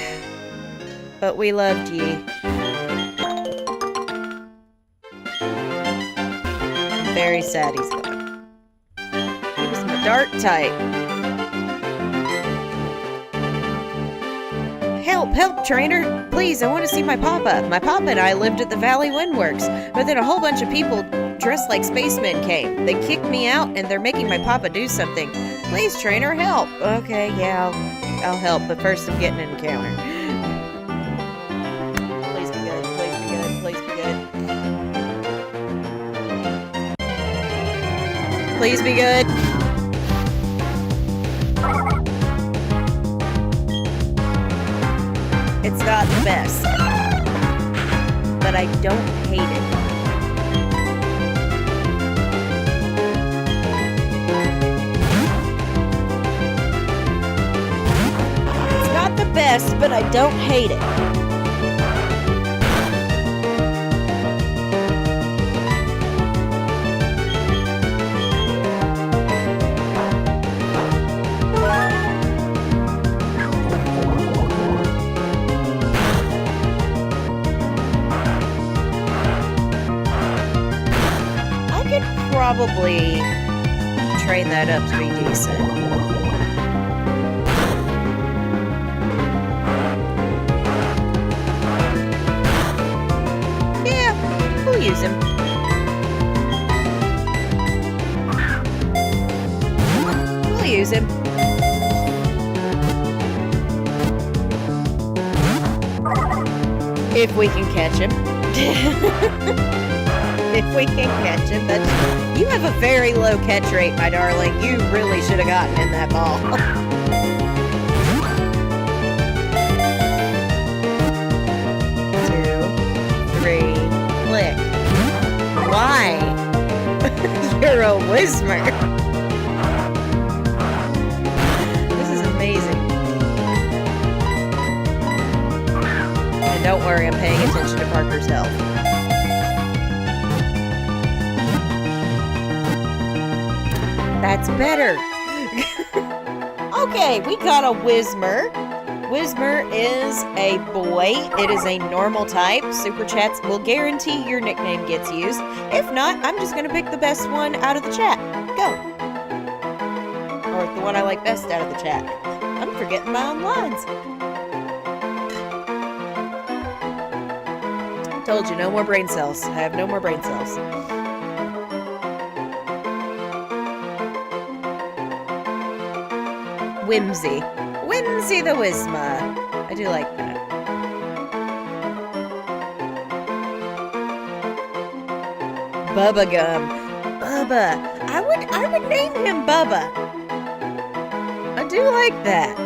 but we loved ye. I'm very sad he's gone. He was my dark type. Help, help, trainer! Please, I want to see my papa. My papa and I lived at the Valley Windworks, but then a whole bunch of people dressed like spacemen came. They kicked me out, and they're making my papa do something. Please, trainer, help! Okay, yeah, I'll help, but first I'm getting an encounter. Please be good, please be good, please be good. Please be good. It's not the best, but I don't hate it. It's not the best, but I don't hate it. Probably train that up to be decent. Yeah, we'll use him. We'll use him. If we can catch him. If we can catch him, but you have a very low catch rate, my darling. You really should have gotten in that ball. 2, 3, click. Why? You're a Whismer. This is amazing. And don't worry, I'm paying attention to Parker's health. That's better. Okay, we got a Whismer. Whismer is a boy. It is a normal type. Super Chats will guarantee your nickname gets used. If not, I'm just going to pick the best one out of the chat. Go. Or the one I like best out of the chat. I'm forgetting my own lines. Told you, no more brain cells. I have no more brain cells. Whimsy. Whimsy the Whisma. I do like that. Bubba Gum. Bubba. I would name him Bubba. I do like that.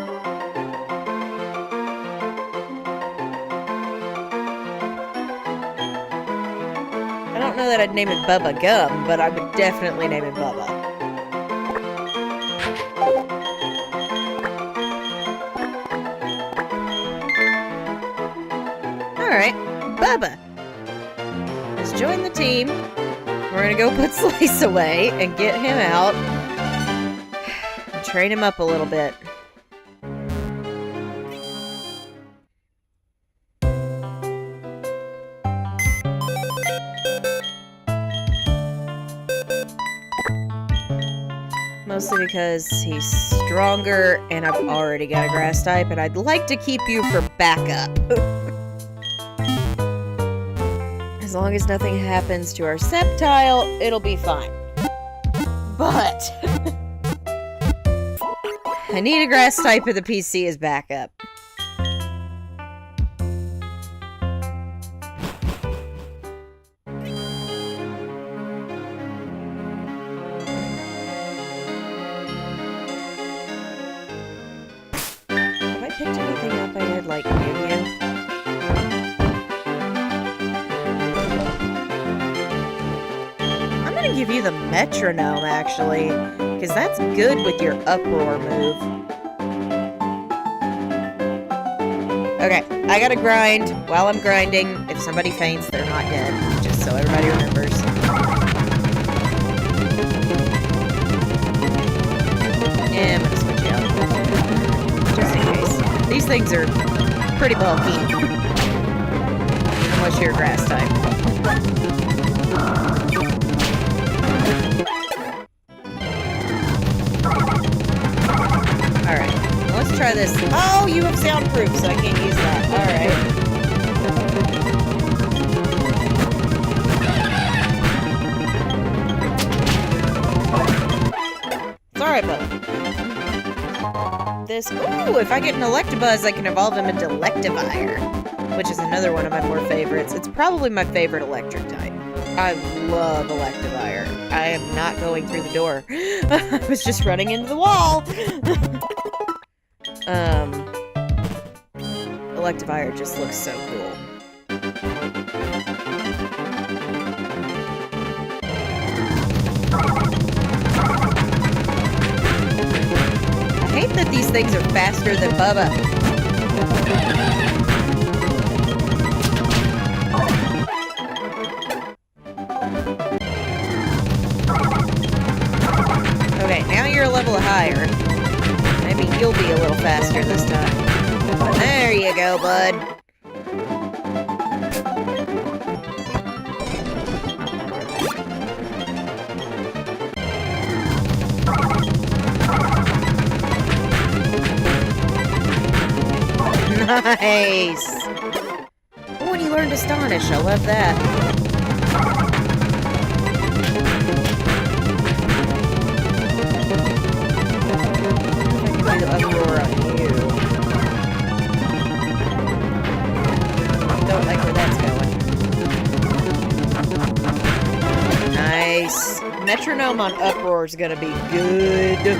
I don't know that I'd name it Bubba Gum, but I would definitely name him Bubba. Alright, Bubba has joined the team. We're gonna go put Slice away and get him out. And train him up a little bit. Mostly because he's stronger and I've already got a grass type and I'd like to keep you for backup. As long as nothing happens to our Sceptile, it'll be fine. But I need a grass type of the PC as backup. Have I picked anything up I would like give you? I'm gonna give you the metronome, actually, because that's good with your uproar move. Okay, I gotta grind. While I'm grinding, if somebody faints, they're not dead. Just so everybody remembers. Yeah, I'm gonna switch out. Just in case. These things are pretty bulky. Unless you're a grass type. Alright, let's try this. Oh, you have soundproof, so I can't use that. Alright. It's alright, bud. This. Ooh, if I get an Electabuzz, I can evolve him into Electivire, which is another one of my more favorites. It's probably my favorite electric type. I love Electivire. I am not going through the door. I was just running into the wall. Electivire just looks so cool. I hate that these things are faster than Bubba. Okay, now you're a level higher. Maybe you'll be a little faster this time. There you go, bud. Nice! Oh, and he learned Astonish. I love that. I can do Uproar on you. Don't like where that's going. Nice. Metronome on Uproar is gonna be good.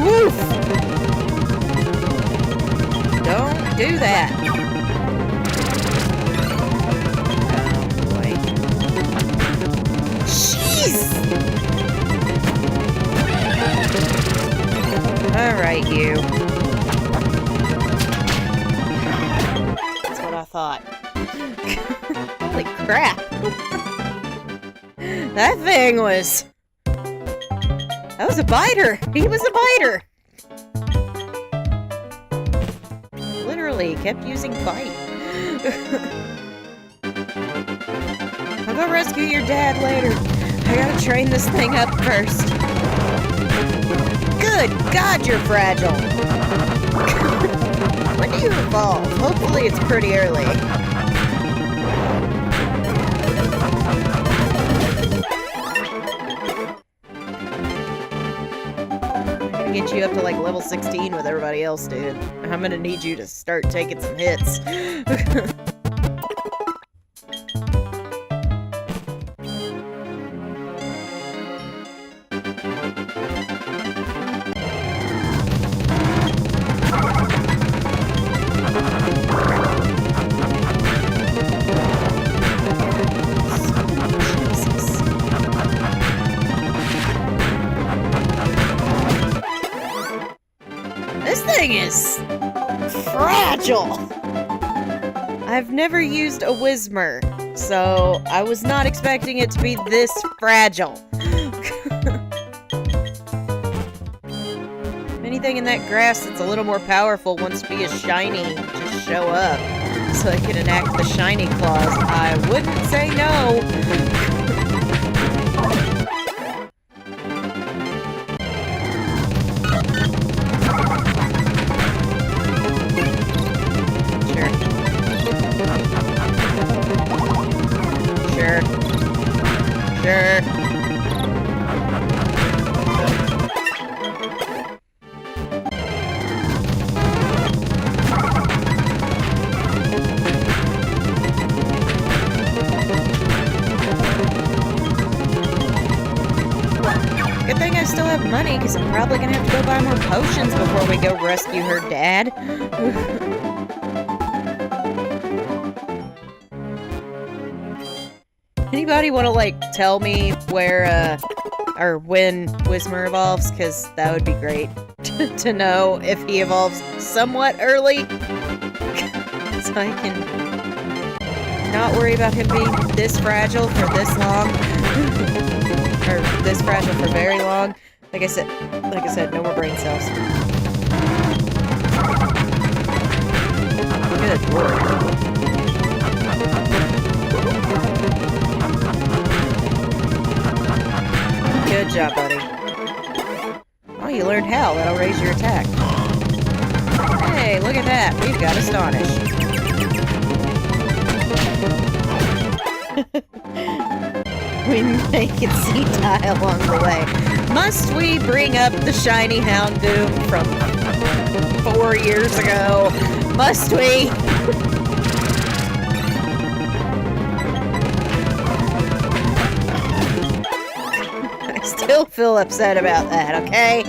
Woof! Don't do that. Oh boy. Jeez! Alright, you. That's what I thought. Holy crap. That thing was... That was a biter! He was a biter! Literally, kept using bite. I'll go rescue your dad later. I gotta train this thing up first. Good God, you're fragile! When do you evolve? Hopefully it's pretty early. Get you up to like level 16 with everybody else, dude. I'm gonna need you to start taking some hits. This thing is fragile. I've never used a Whismur, so I was not expecting it to be this fragile. Anything in that grass that's a little more powerful wants to be as shiny, just show up. so I can enact the shiny clause. I wouldn't say no. Sure. Good thing I still have money, because I'm probably gonna have to go buy more potions before we go rescue her dad. Anybody want to, like, tell me where, or when Whismer evolves? Because that would be great to know if he evolves somewhat early. So I can not worry about him being this fragile for this long. Or this fragile for very long. Like I said, no more brain cells. Good lord. Good job, buddy. Oh, you learned how. That'll raise your attack. Hey, look at that. We've got Astonish. We make it see die along the way. Must we bring up the shiny Houndoom from 4 years ago? Must we? Still feel upset about that, okay?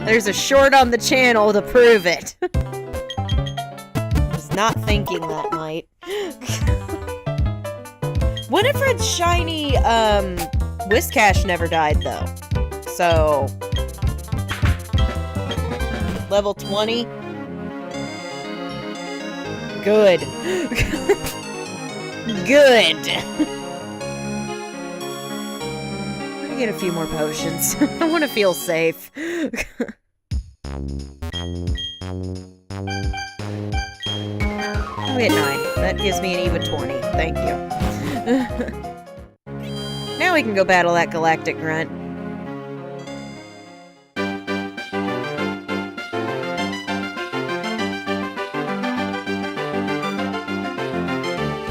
There's a short on the channel to prove it. Was not thinking that night. Winifred's shiny, Whiscash never died, though. So... level 20? Good. Good. Get a few more potions. I want to feel safe. I'm at 9. That gives me an even 20. Thank you. Now we can go battle that galactic grunt.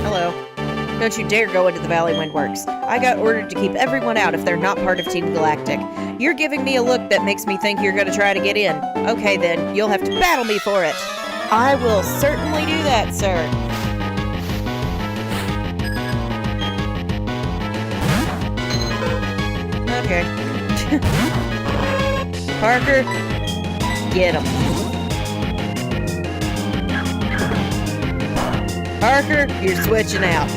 Hello. Don't you dare go into the Valley Windworks. I got ordered to keep everyone out if they're not part of Team Galactic. You're giving me a look that makes me think you're gonna try to get in. Okay then, you'll have to battle me for it. I will certainly do that, sir. Okay. Parker, get him. Parker, you're switching out.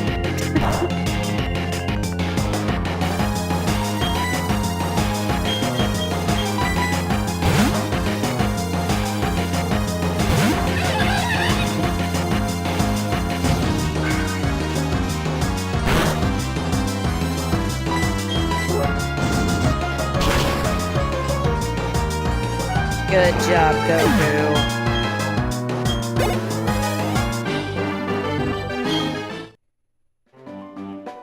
Good job, Goku.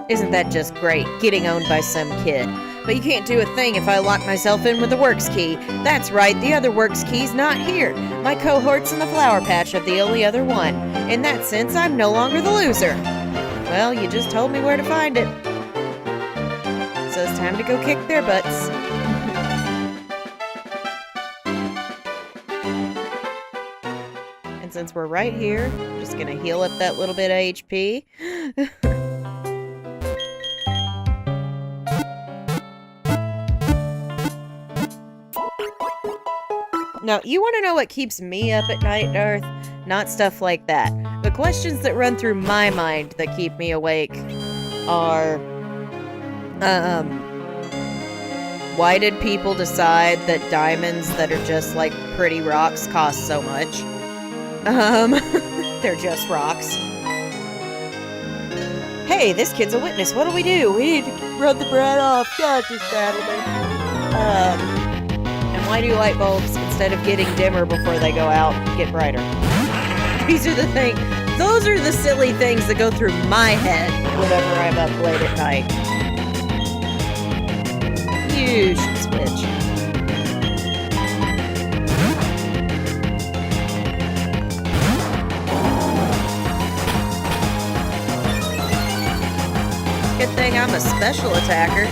Isn't that just great, getting owned by some kid? But you can't do a thing if I lock myself in with the Works key. That's right, the other Works key's not here. My cohorts in the Flower Patch are the only other one. In that sense, I'm no longer the loser. Well, you just told me where to find it. So it's time to go kick their butts. And since we're right here, I'm just gonna heal up that little bit of HP. Now, you want to know what keeps me up at night, Darth? Not stuff like that. The questions that run through my mind that keep me awake are, why did people decide that diamonds that are just like pretty rocks cost so much? They're just rocks. Hey, this kid's a witness. What do? We need to run the brat off. God, just battle me. And why do light bulbs, instead of getting dimmer before they go out, get brighter? These are the things. Those are the silly things that go through my head whenever I'm up late at night. You should switch. Good thing I'm a special attacker.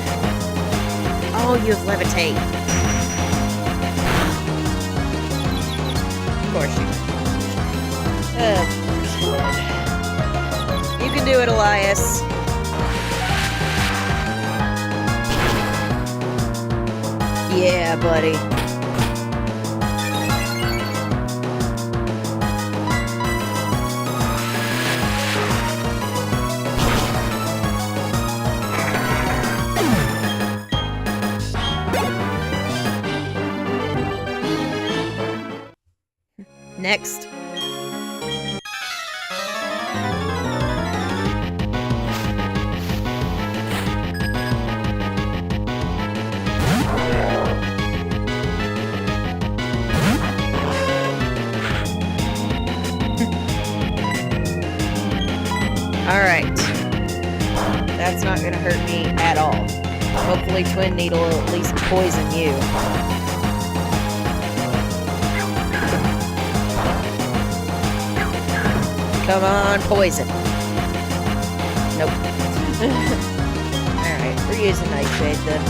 Oh, you have levitate. Of course you can. You can do it, Elias. Yeah, buddy. Next. Alright. That's not gonna hurt me at all. Hopefully Twin Needle will at least poison you. Come on, poison. Nope. Alright, we're using Nightshade then.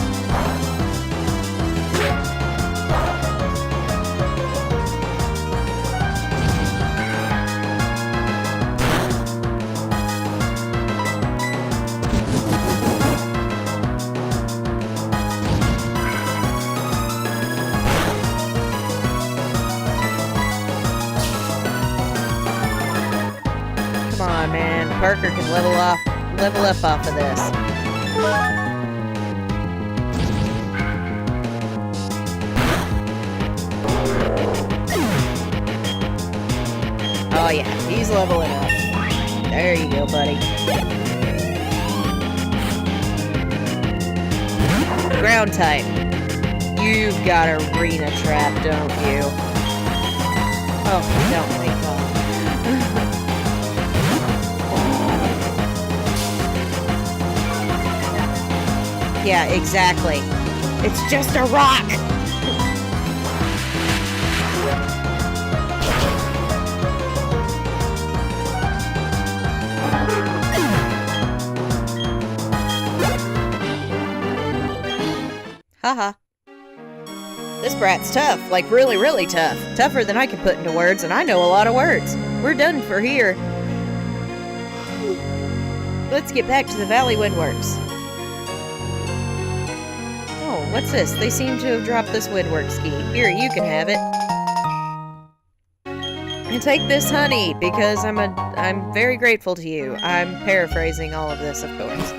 Come on, man. Parker can level up off of this. Oh yeah, he's leveling up. There you go, buddy. Ground type. You've got Arena Trap, don't you? Oh, you don't, thank God. Yeah, exactly. It's just a rock! Haha. This brat's tough, like really, really tough. Tougher than I can put into words, and I know a lot of words. We're done for here. Let's get back to the Valley Woodworks. Oh, what's this? They seem to have dropped this Woodworks key. Here, you can have it. And take this honey, because I'm very grateful to you. I'm paraphrasing all of this, of course.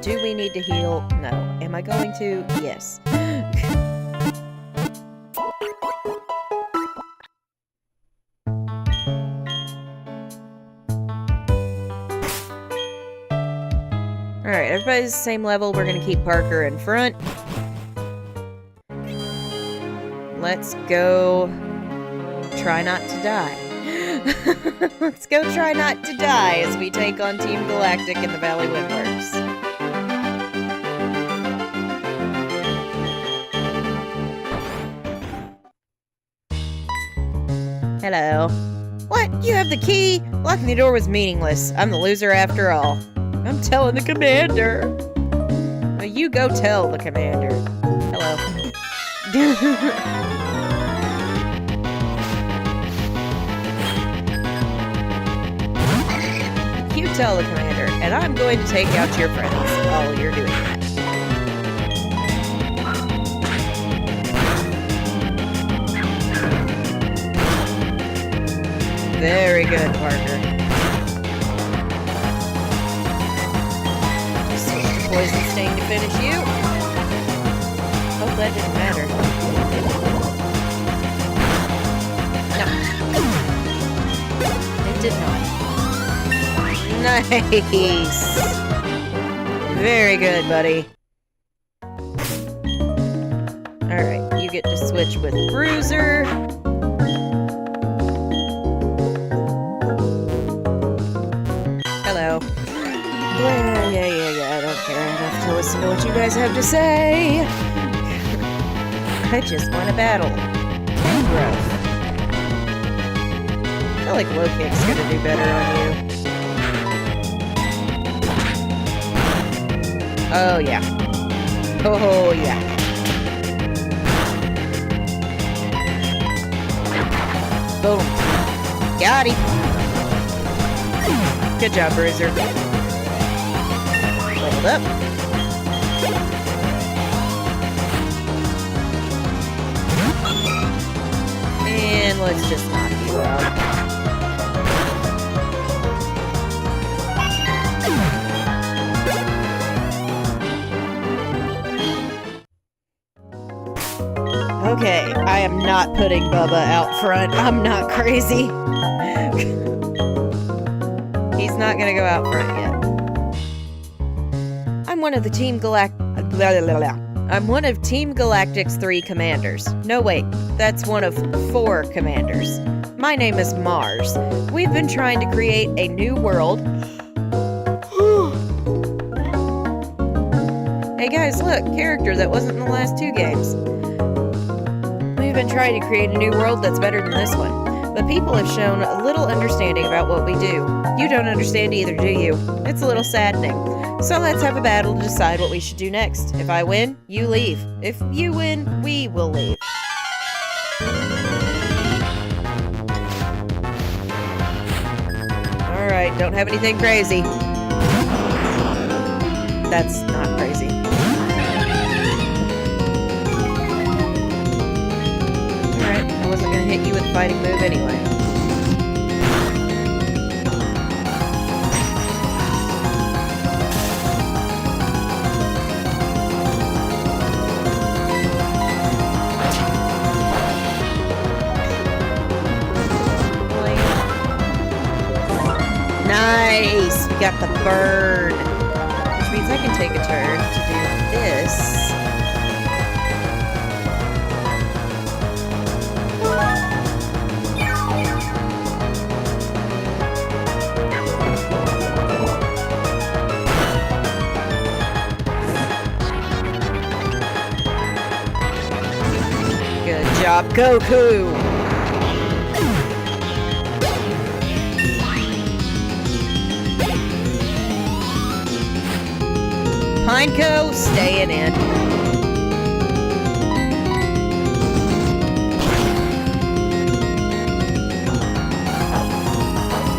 Do we need to heal? No. Am I going to? Yes. Alright, everybody's the same level. We're gonna keep Parker in front. Let's go try not to die. Let's go try not to die as we take on Team Galactic in the Valley Woodworks. Hello. What? You have the key? Locking the door was meaningless. I'm the loser after all. I'm telling the commander. Well, you go tell the commander. Hello. You tell the commander, and I'm going to take out your friends while you're doing that. Very good, Parker. Switch to Poison Sting to finish you. Hope that didn't matter. No. It did not. Nice! Very good, buddy. Alright, you get to switch with Bruiser. Hello. Yeah. I don't care enough to listen to what you guys have to say. I just want a battle. And growth. I feel like low kick's gonna do better on you. Oh yeah. Oh yeah. Boom. Got him. Good job, Bruiser. Leveled up. And let's just knock you out. Okay, I am not putting Bubba out front. I'm not crazy. He's not gonna go out front yet. I'm one of Team Galactic's 3 commanders. No, wait, that's one of 4 commanders. My name is Mars. We've been trying to create a new world. Hey guys, look, character that wasn't in the last 2 games. We've been trying to create a new world that's better than this one. But people have shown a little understanding about what we do. You don't understand either, do you? It's a little saddening. So let's have a battle to decide what we should do next. If I win, you leave. If you win, we will leave. Alright, don't have anything crazy. That's not crazy. Alright, I wasn't gonna hit you with a fighting move anyway. Nice! We got the burn. Which means I can take a turn to do this. Good job, Goku! Pineco, staying in.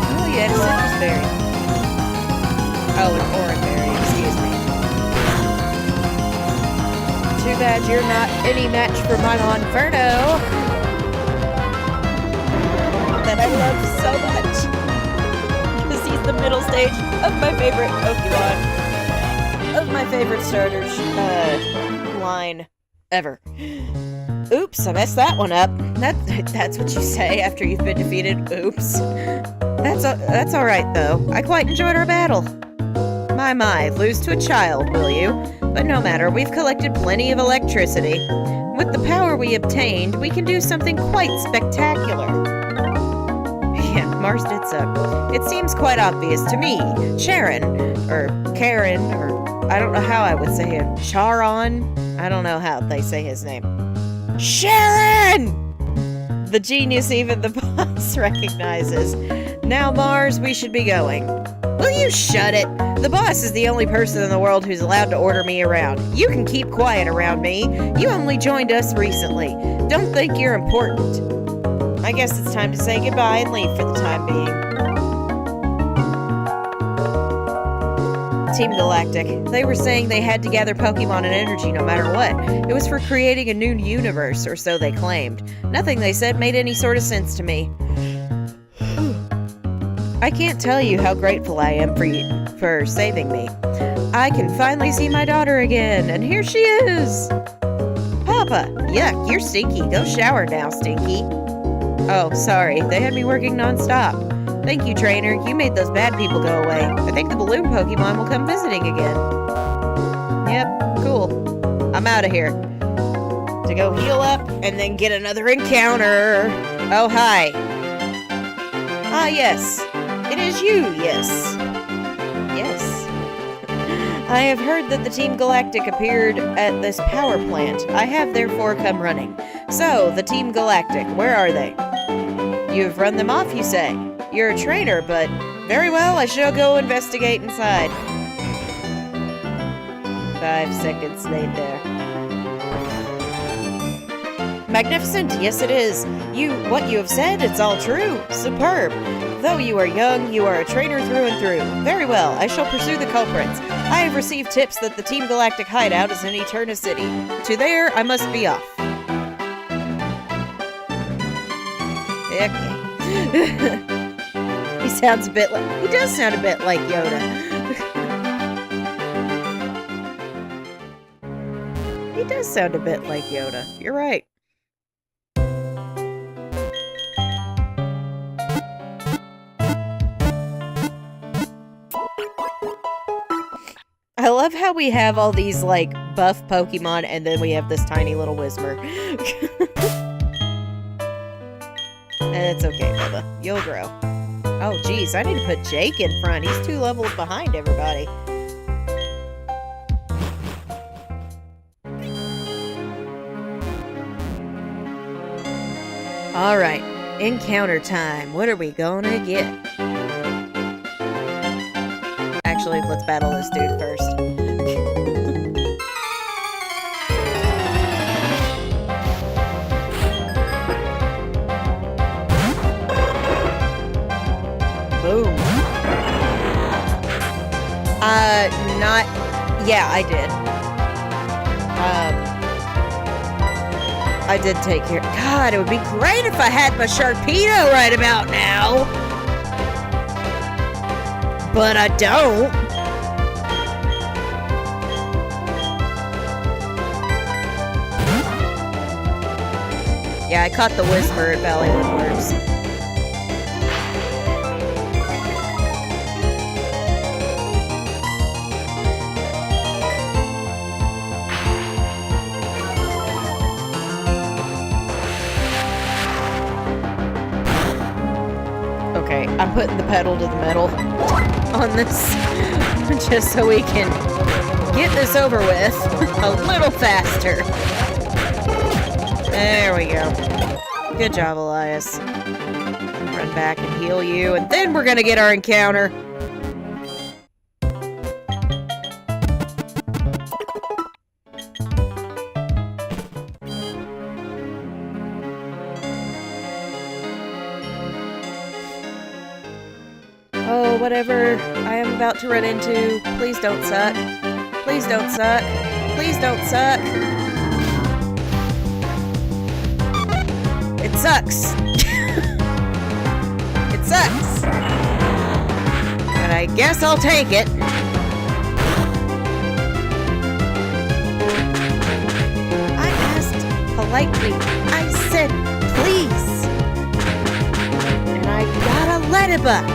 Oh, yeah, it's citrus berry. Oh, an oranberry, excuse me. Too bad you're not any match for my Monferno. That I love so much. Because he's the middle stage of my favorite Pokemon. Of my favorite starters line ever. Oops, I messed that one up. That's what you say after you've been defeated. Oops. That's all right though. I quite enjoyed our battle. My, lose to a child, will you? But no matter, we've collected plenty of electricity. With the power we obtained, we can do something quite spectacular. Yeah, Mars did suck. It seems quite obvious to me. Sharon, or Karen, or I don't know how I would say it. Charon? I don't know how they say his name. Sharon! The genius even the boss recognizes. Now, Mars, we should be going. Will you shut it? The boss is the only person in the world who's allowed to order me around. You can keep quiet around me. You only joined us recently. Don't think you're important. I guess it's time to say goodbye and leave for the time being. Team Galactic. They were saying they had to gather Pokemon and energy no matter what. It was for creating a new universe, or so they claimed. Nothing they said made any sort of sense to me. I can't tell you how grateful I am for saving me. I can finally see my daughter again, and here she is! Papa! Yuck, you're stinky. Go shower now, Stinky. Oh, sorry. They had me working non-stop. Thank you, trainer. You made those bad people go away. I think the balloon Pokemon will come visiting again. Yep, cool. I'm out of here. To go heal up and then get another encounter. Oh, hi. Ah, yes. It is you, yes. Yes. I have heard that the Team Galactic appeared at this power plant. I have therefore come running. So, the Team Galactic, where are they? You have run them off, you say? You're a trainer, but very well, I shall go investigate inside. 5 seconds later. Magnificent, yes it is. What you have said, it's all true. Superb. Though you are young, you are a trainer through and through. Very well, I shall pursue the culprits. I have received tips that the Team Galactic hideout is in Eterna City. To there, I must be off. Okay. He does sound a bit like Yoda. He does sound a bit like Yoda. You're right. I love how we have all these, like, buff Pokemon, and then we have this tiny little Whismur. And it's okay, Bubba. You'll grow. Oh, geez, I need to put Jake in front. He's 2 levels behind everybody. Alright, encounter time. What are we gonna get? Actually, let's battle this dude first. Boom. Yeah, I did. I did take care. God, it would be great if I had my Sharpedo right about now. But I don't. Yeah, I caught the Whisper at Valleywood Works. Okay, I'm putting the pedal to the metal on this just so we can get this over with a little faster. There we go. Good job, Elias. Run back and heal you, and then we're gonna get our encounter. Oh, whatever I am about to run into, please don't suck. Please don't suck. Please don't suck. It sucks. It sucks. But I guess I'll take it. I asked politely. I said, please. And I got a ladybug.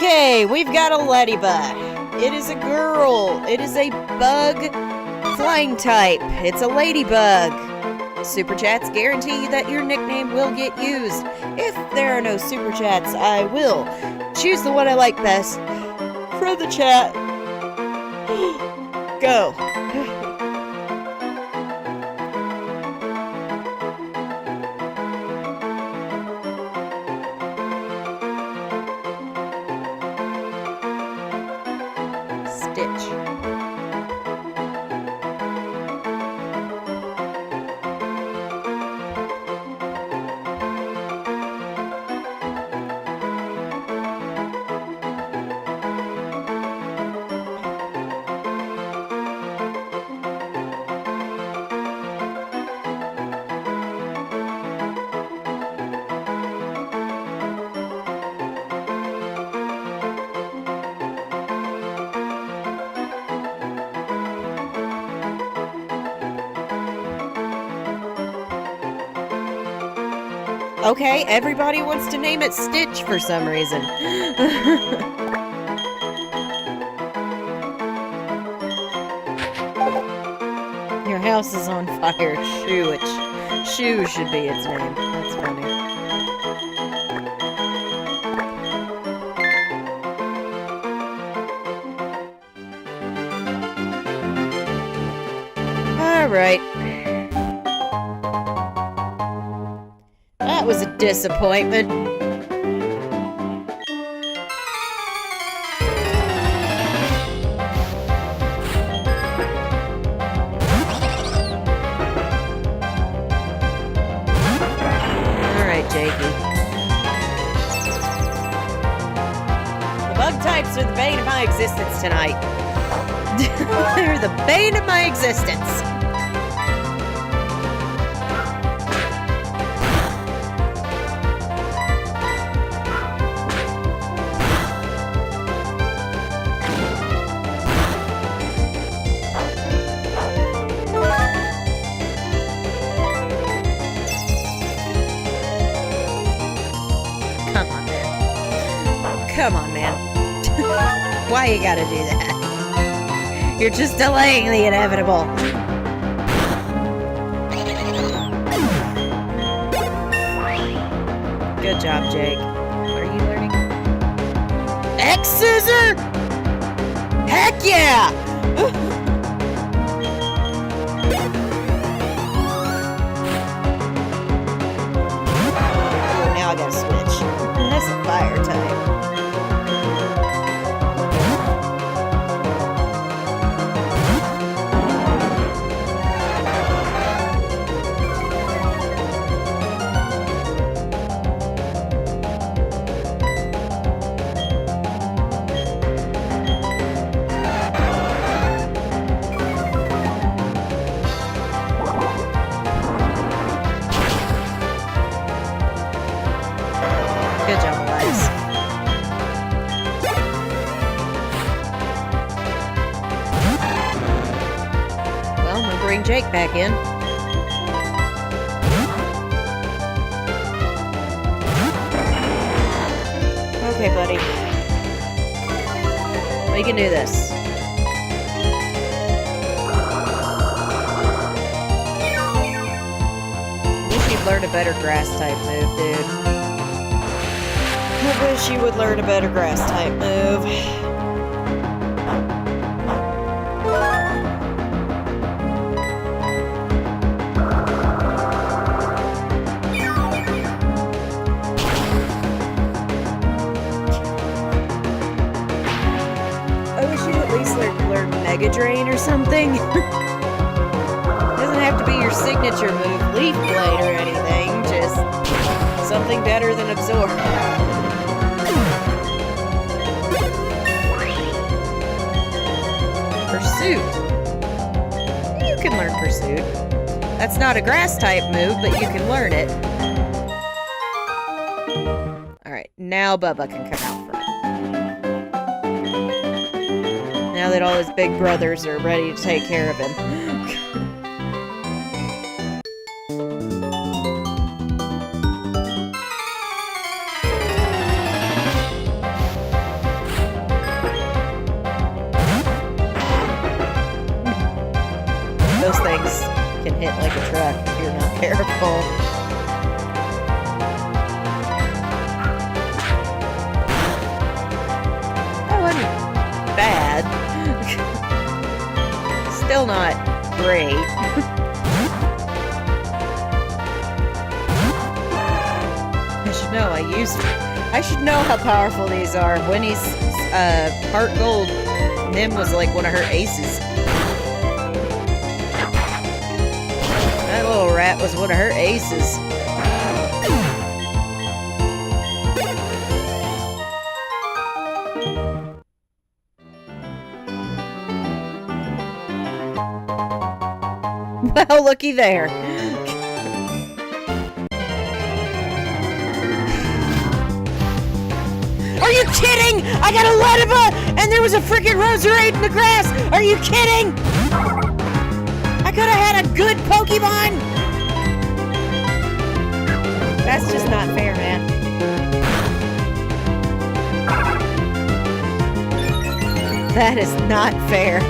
Okay, we've got a ladybug. It is a girl. It is a bug flying type. It's a ladybug. Super chats guarantee that your nickname will get used. If there are no super chats, I will choose the one I like best from the chat. Go. Stitch. Okay, everybody wants to name it Stitch for some reason. Your house is on fire. Shoo should be its name. That's funny. Alright. That was a disappointment. Alright, Jakey. The bug types are the bane of my existence tonight. They're the bane of my existence. Come on, man. Why you gotta do that? You're just delaying the inevitable. Good job, Jake. What are you learning? X-scissor? Heck yeah! Oh, now I gotta switch. That's a fire type. Good job, guys. Well, I'm gonna bring Jake back in. Okay, buddy. We can do this. Wish you'd learn a better grass type move, dude. I wish you would learn a better grass type move. I wish you'd at least learn Mega Drain or something. Doesn't have to be your signature move, Leaf Blade or anything, just something better than Absorb. Pursuit. You can learn Pursuit. That's not a grass type move, but you can learn it. Alright, now Bubba can come out from it. Now that all his big brothers are ready to take care of him. Those things can hit like a truck if you're not careful. That wasn't bad. Still not great. I should know how powerful these are. Winnie's Heart Gold Nim was like one of her aces. That little rat was one of her aces. Well, looky there. Are you kidding? I got a Lediba and there was a freaking Roserade in the grass. Are you kidding? I could have had a good Pokemon. That's just not fair, man. That is not fair.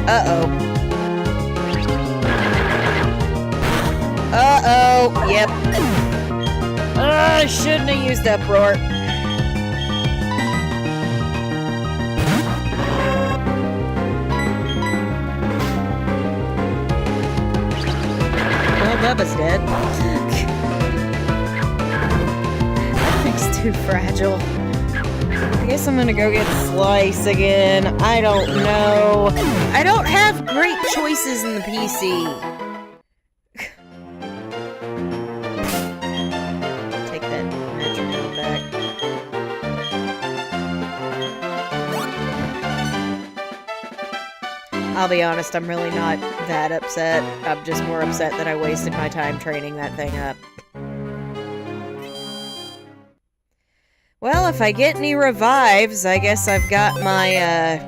Uh-oh. Uh-oh. Yep. I shouldn't have used uproar. Well, Bubba's dead. That thing's too fragile. I guess I'm gonna go get Slice again. I don't know. I don't have great choices in the PC. Take that metronome back. I'll be honest, I'm really not that upset. I'm just more upset that I wasted my time training that thing up. Well, if I get any revives, I guess I've got my,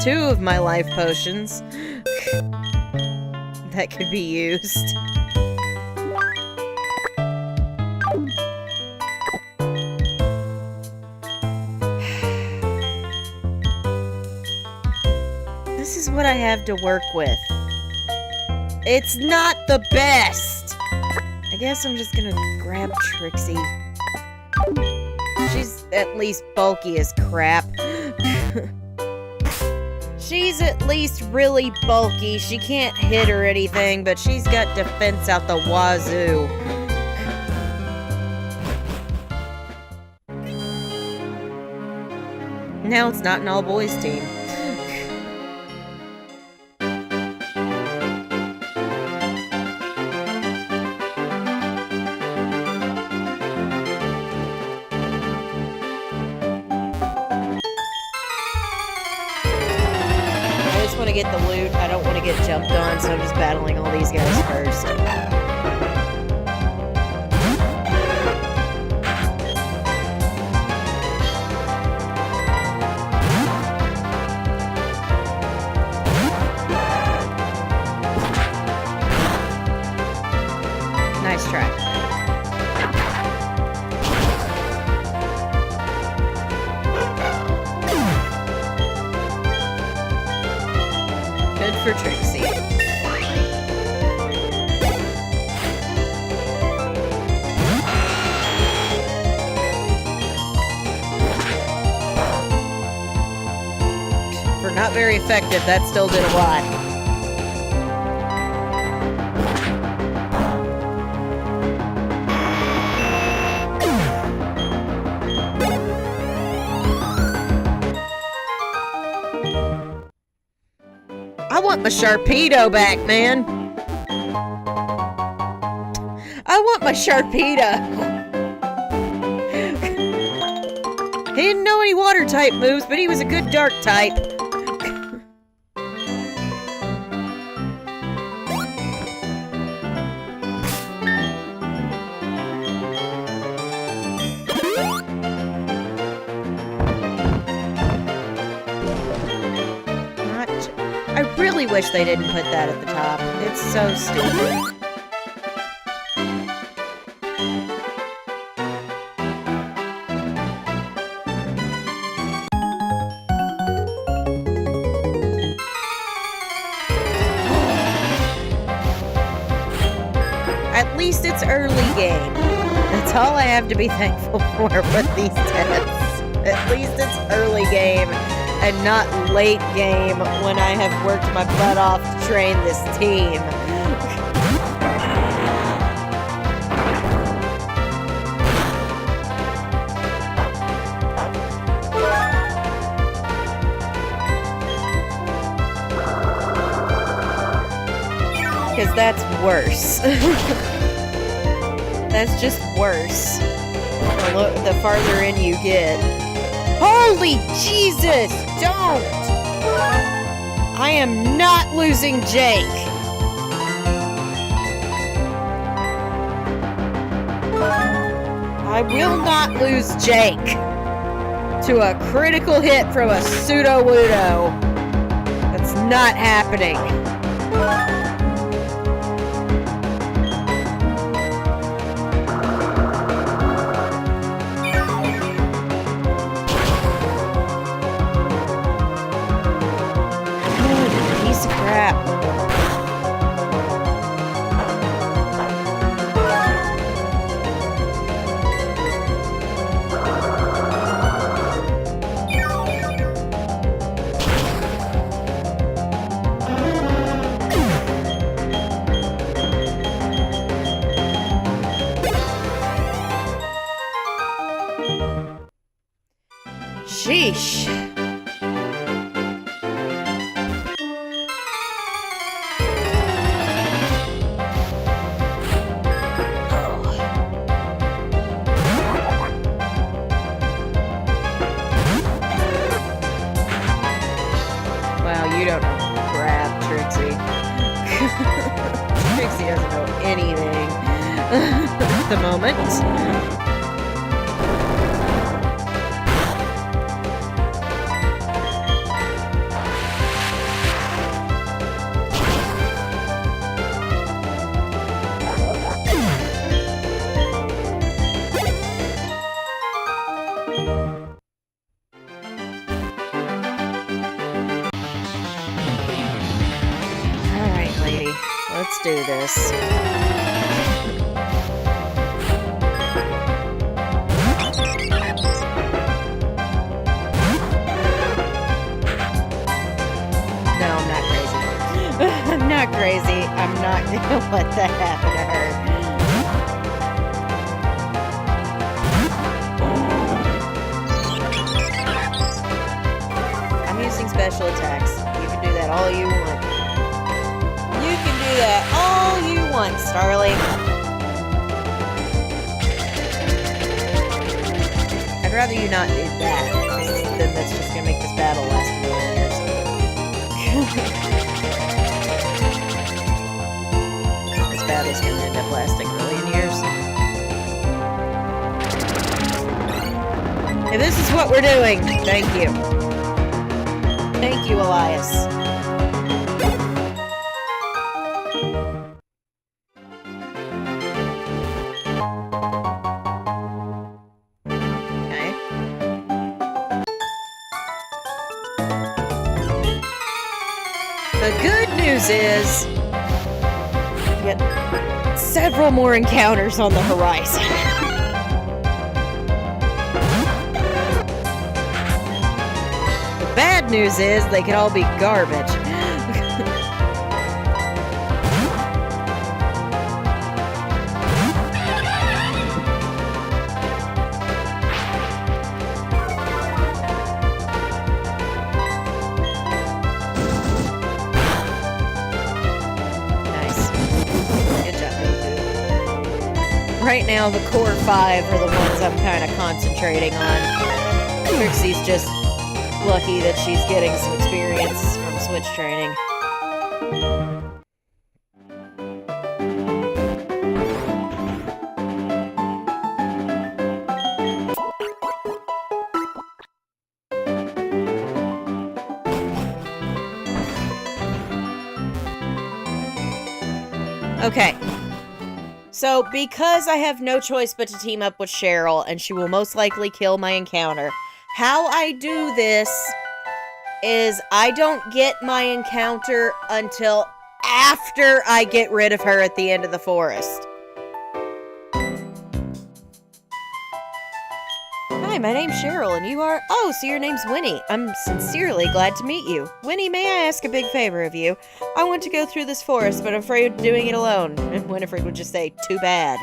2 of my life potions that could be used. This is what I have to work with. It's not the best! I guess I'm just gonna grab Trixie. She's at least bulky as crap. She's at least really bulky. She can't hit or anything, but she's got defense out the wazoo. Now it's not an all-boys team. To get the loot. I don't want to get jumped on, so I'm just battling all these guys first. Nice try. For Trixie. For not very effective, that still did a lot. I want my Sharpedo back, man. I want my Sharpedo. He didn't know any water type moves, but he was a good dark type. I really wish they didn't put that at the top. It's so stupid. At least it's early game. That's all I have to be thankful for with these tests. At least it's early game. And not late game when I have worked my butt off to train this team. Because that's worse. That's just worse. The farther in you get. Holy Jesus! Don't! I am not losing Jake. I will not lose Jake to a critical hit from a pseudo-wudo. That's not happening. Oh, piece of crap. Sheesh. Wow, you don't know crap, Trixie. Trixie doesn't know anything at the moment. Let's do this. No, I'm not crazy. I'm not crazy. I'm not gonna let that happen to her. I'm using special attacks. You can do that all you want. You can do that all you want, Starly. I'd rather you not do that, because then that's just going to make this battle last a million years. This battle's going to end up lasting a million years. And this is what we're doing. Thank you. Thank you, Elias. The good news is we got several more encounters on the horizon. The bad news is they could all be garbage. Right now, the core 5 are the ones I'm kind of concentrating on. Trixie's just lucky that she's getting some experience from Switch training. Okay. So, because I have no choice but to team up with Cheryl, and she will most likely kill my encounter, how I do this is I don't get my encounter until after I get rid of her at the end of the forest. Hi, my name's Cheryl, and you are... Oh, so your name's Winnie. I'm sincerely glad to meet you. Winnie, may I ask a big favor of you? I want to go through this forest, but I'm afraid of doing it alone. And Winifred would just say, too bad.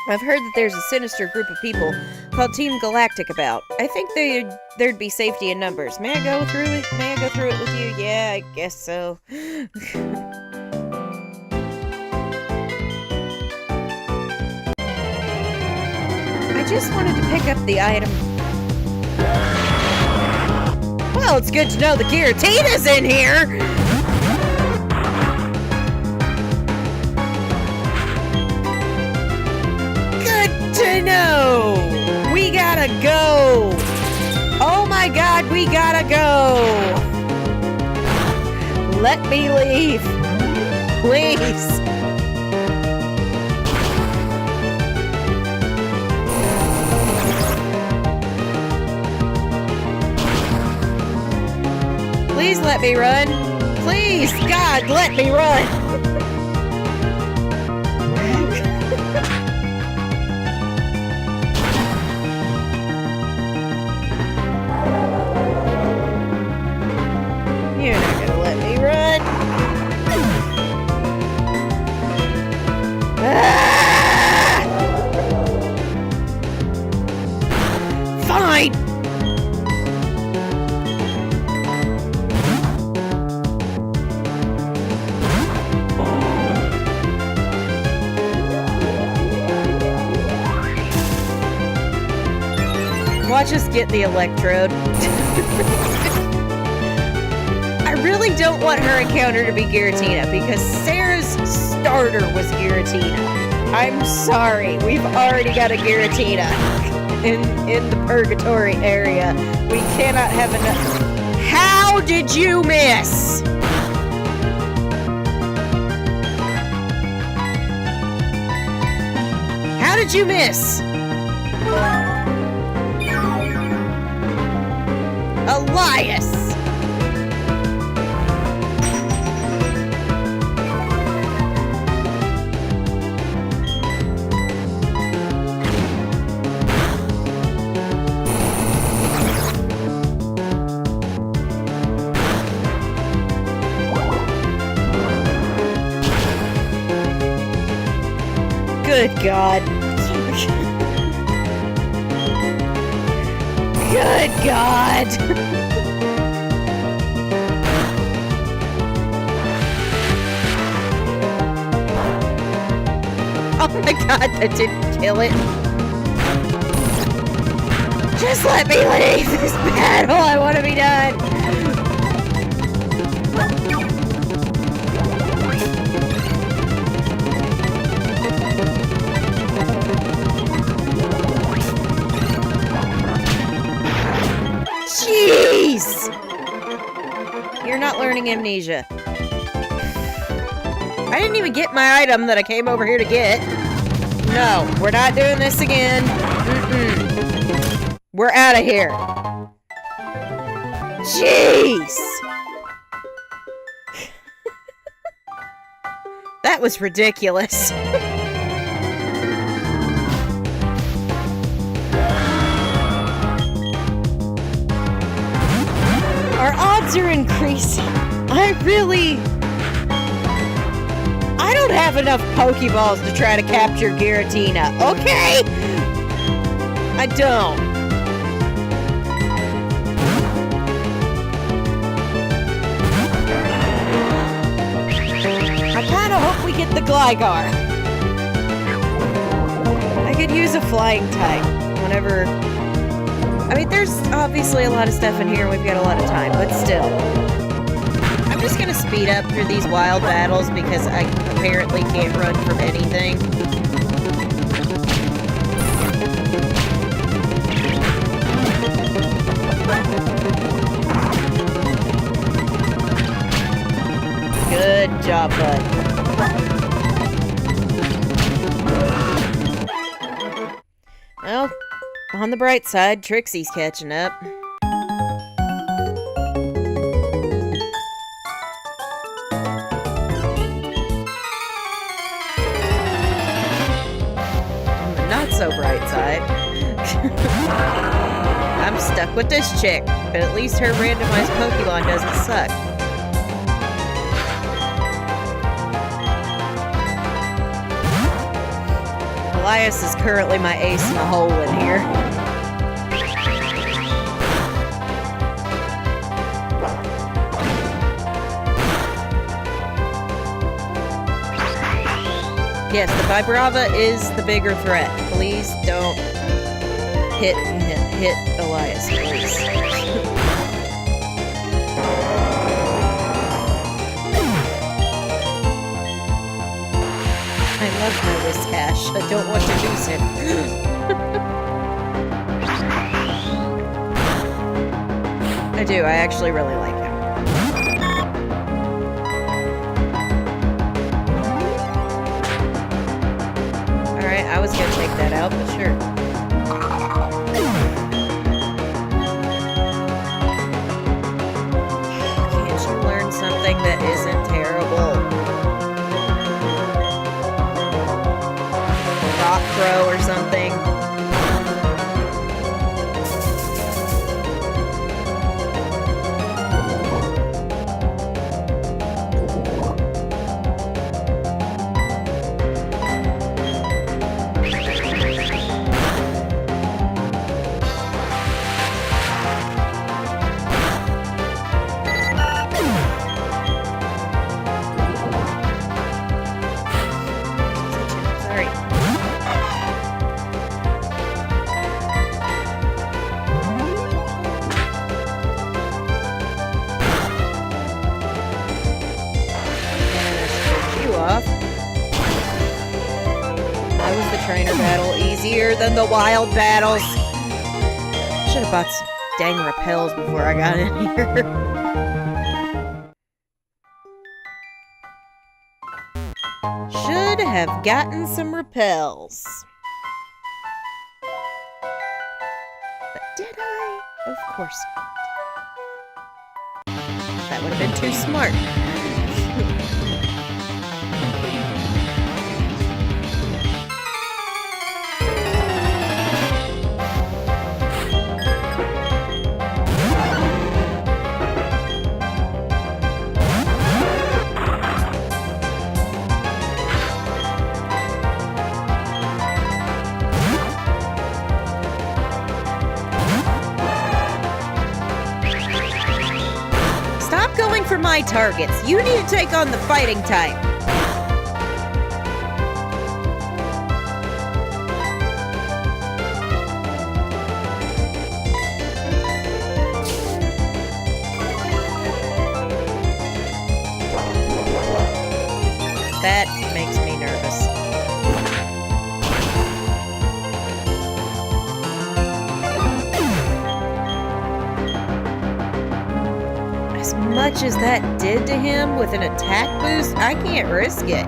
I've heard that there's a sinister group of people called Team Galactic about. I think there'd be safety in numbers. May I go through it? May I go through it with you? Yeah, I guess so. I just wanted to pick up the item. Well, it's good to know the Giratina's in here! No! We gotta go! Oh my god, we gotta go! Let me leave! Please! Please let me run! Please, God, let me run! You're not gonna let me run. Ah! Fine. Watch us get the electrode. I really don't want her encounter to be Giratina because Sarah's starter was Giratina. I'm sorry, we've already got a Giratina in the purgatory area. We cannot have enough. How did you miss? How did you miss? Elias! Good God. Good God. Oh my God, that didn't kill it. Just let me leave this battle. I want to be done. Jeez! You're not learning amnesia. I didn't even get my item that I came over here to get. No, we're not doing this again. Mm-mm. We're out of here. Jeez! That was ridiculous. Our odds are increasing. I don't have enough Pokeballs to try to capture Giratina, okay? I don't. I kinda hope we get the Gligar. I could use a flying type whenever... I mean, there's obviously a lot of stuff in here, and we've got a lot of time, but still. I'm just gonna speed up through these wild battles because I apparently can't run from anything. Good job, bud. Well, on the bright side, Trixie's catching up. On the not so bright side, I'm stuck with this chick, but at least her randomized Pokemon doesn't suck. Elias is currently my ace in the hole in here. Yes, the Vibrava is the bigger threat. Please don't hit Elias, please. I love my Whiscash. I don't want to lose him. I do. I actually really like him. Alright, I was gonna take that out, but sure. Can't you learn something that isn't terrible? Rock throw or something? Trainer battle easier than the wild battles. Should have bought some dang repels before I got in here. Should have gotten some repels. But did I? Of course not. That would have been too smart. For my targets. You need to take on the fighting type. That makes me nervous. As much as that did to him with an attack boost, I can't risk it.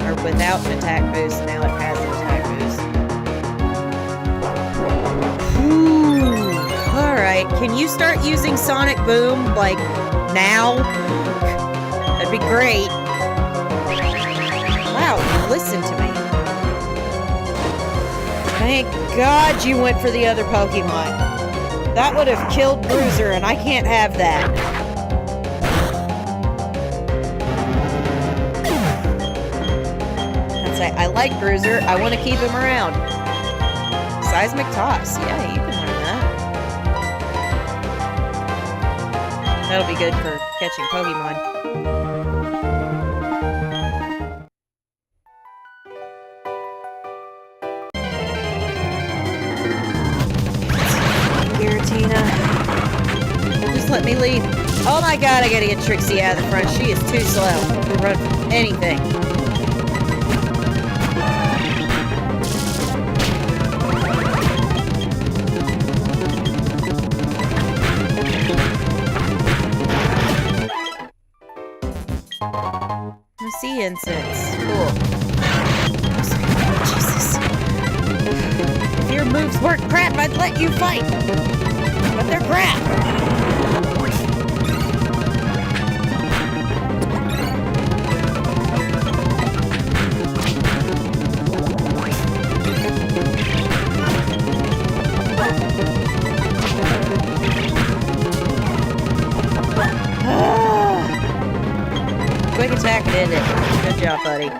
Or without an attack boost, now it has an attack boost. Ooh. Alright, can you start using Sonic Boom, like, now? That'd be great. Wow, listen to me. Thank God you went for the other Pokemon. That would have killed Bruiser, and I can't have that. I'd say, I like Bruiser. I want to keep him around. Seismic Toss. Yeah, you can learn that. That'll be good for catching Pokemon. Just let me leave. Oh my god, I gotta get Trixie out of the front. She is too slow to run from anything. I see incense. Cool. Jesus. If your moves weren't crap, I'd let you fight. But they're crap. Quick attack did it. Good job, buddy.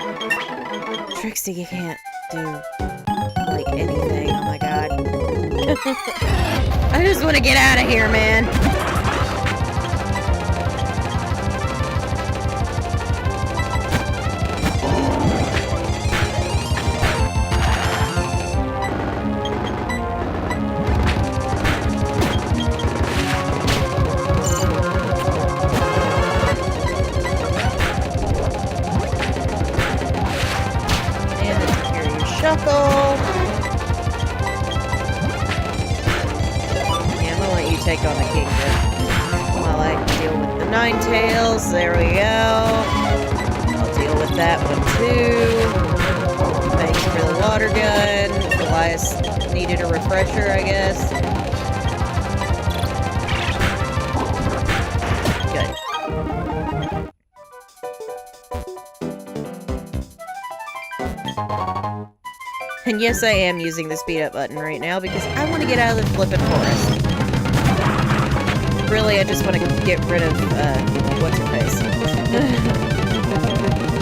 Trixie, you can't do, like, anything. Oh my god. I just want to get out of here, man. Knuckle! Yeah, I'm gonna let you take on the kingdom. While I deal with the Ninetales. There we go. I'll deal with that one too. Thanks for the water gun. Elias needed a refresher, I guess. Good. And yes, I am using the speed up button right now because I want to get out of the flippin' forest. Really, I just want to get rid of, what's her face?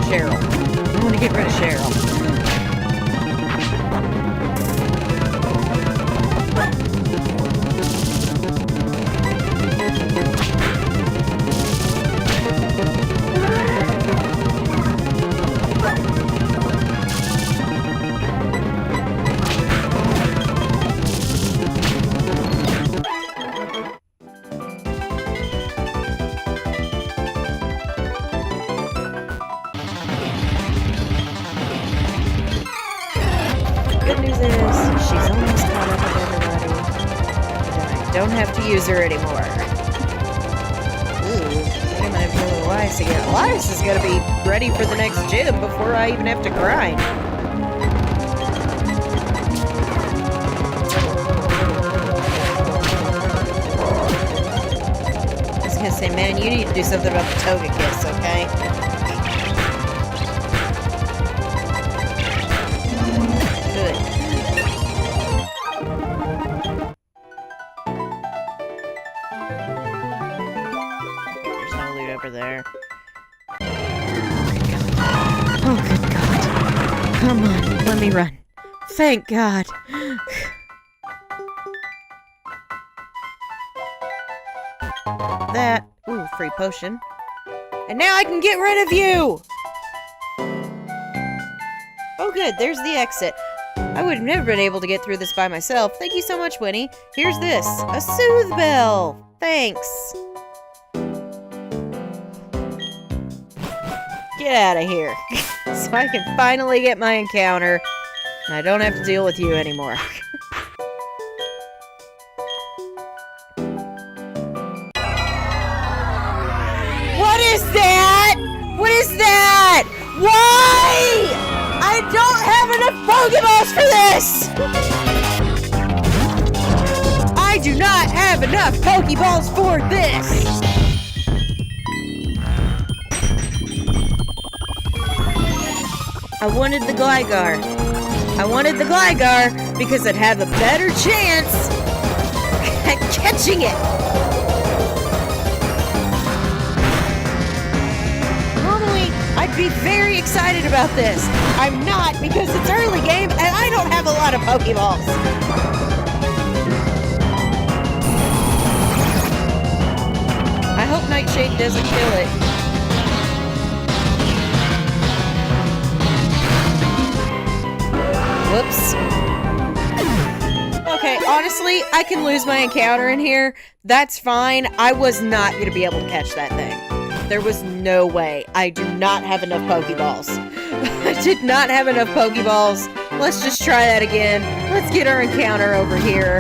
Cheryl. I want to get rid of Cheryl. Good news is, she's almost caught up with everybody. And I don't have to use her anymore. Ooh, I think I'm gonna have to go with Elias again. Elias is gonna be ready for the next gym before I even have to grind. I was gonna say, man, you need to do something about the toga kiss, okay? There. Oh, good God. Come on, let me run. Thank God. That. Ooh, free potion. And now I can get rid of you! Oh, good, there's the exit. I would have never been able to get through this by myself. Thank you so much, Winnie. Here's this. A soothe bell. Thanks. Get out of here. So I can finally get my encounter, and I don't have to deal with you anymore. What is that? What is that? Why? I don't have enough Pokeballs for this! I do not have enough Pokeballs for this! I wanted the Gligar. I wanted the Gligar because I'd have a better chance at catching it. Normally, I'd be very excited about this. I'm not because it's early game and I don't have a lot of Pokeballs. I hope Nightshade doesn't kill it. Whoops. Okay, honestly, I can lose my encounter in here. That's fine. I was not going to be able to catch that thing. There was no way. I do not have enough Pokeballs. I did not have enough Pokeballs. Let's just try that again. Let's get our encounter over here.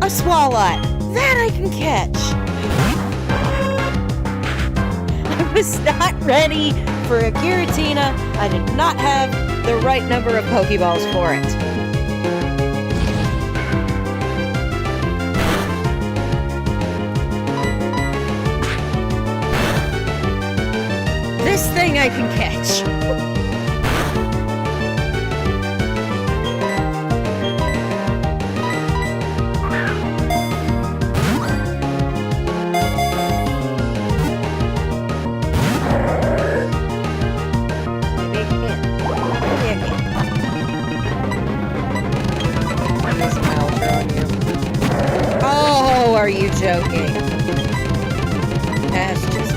A Swalot. That I can catch. I was not ready for a Giratina. I did not have the right number of Pokeballs for it. This thing I can catch. Oh, are you joking? That's just...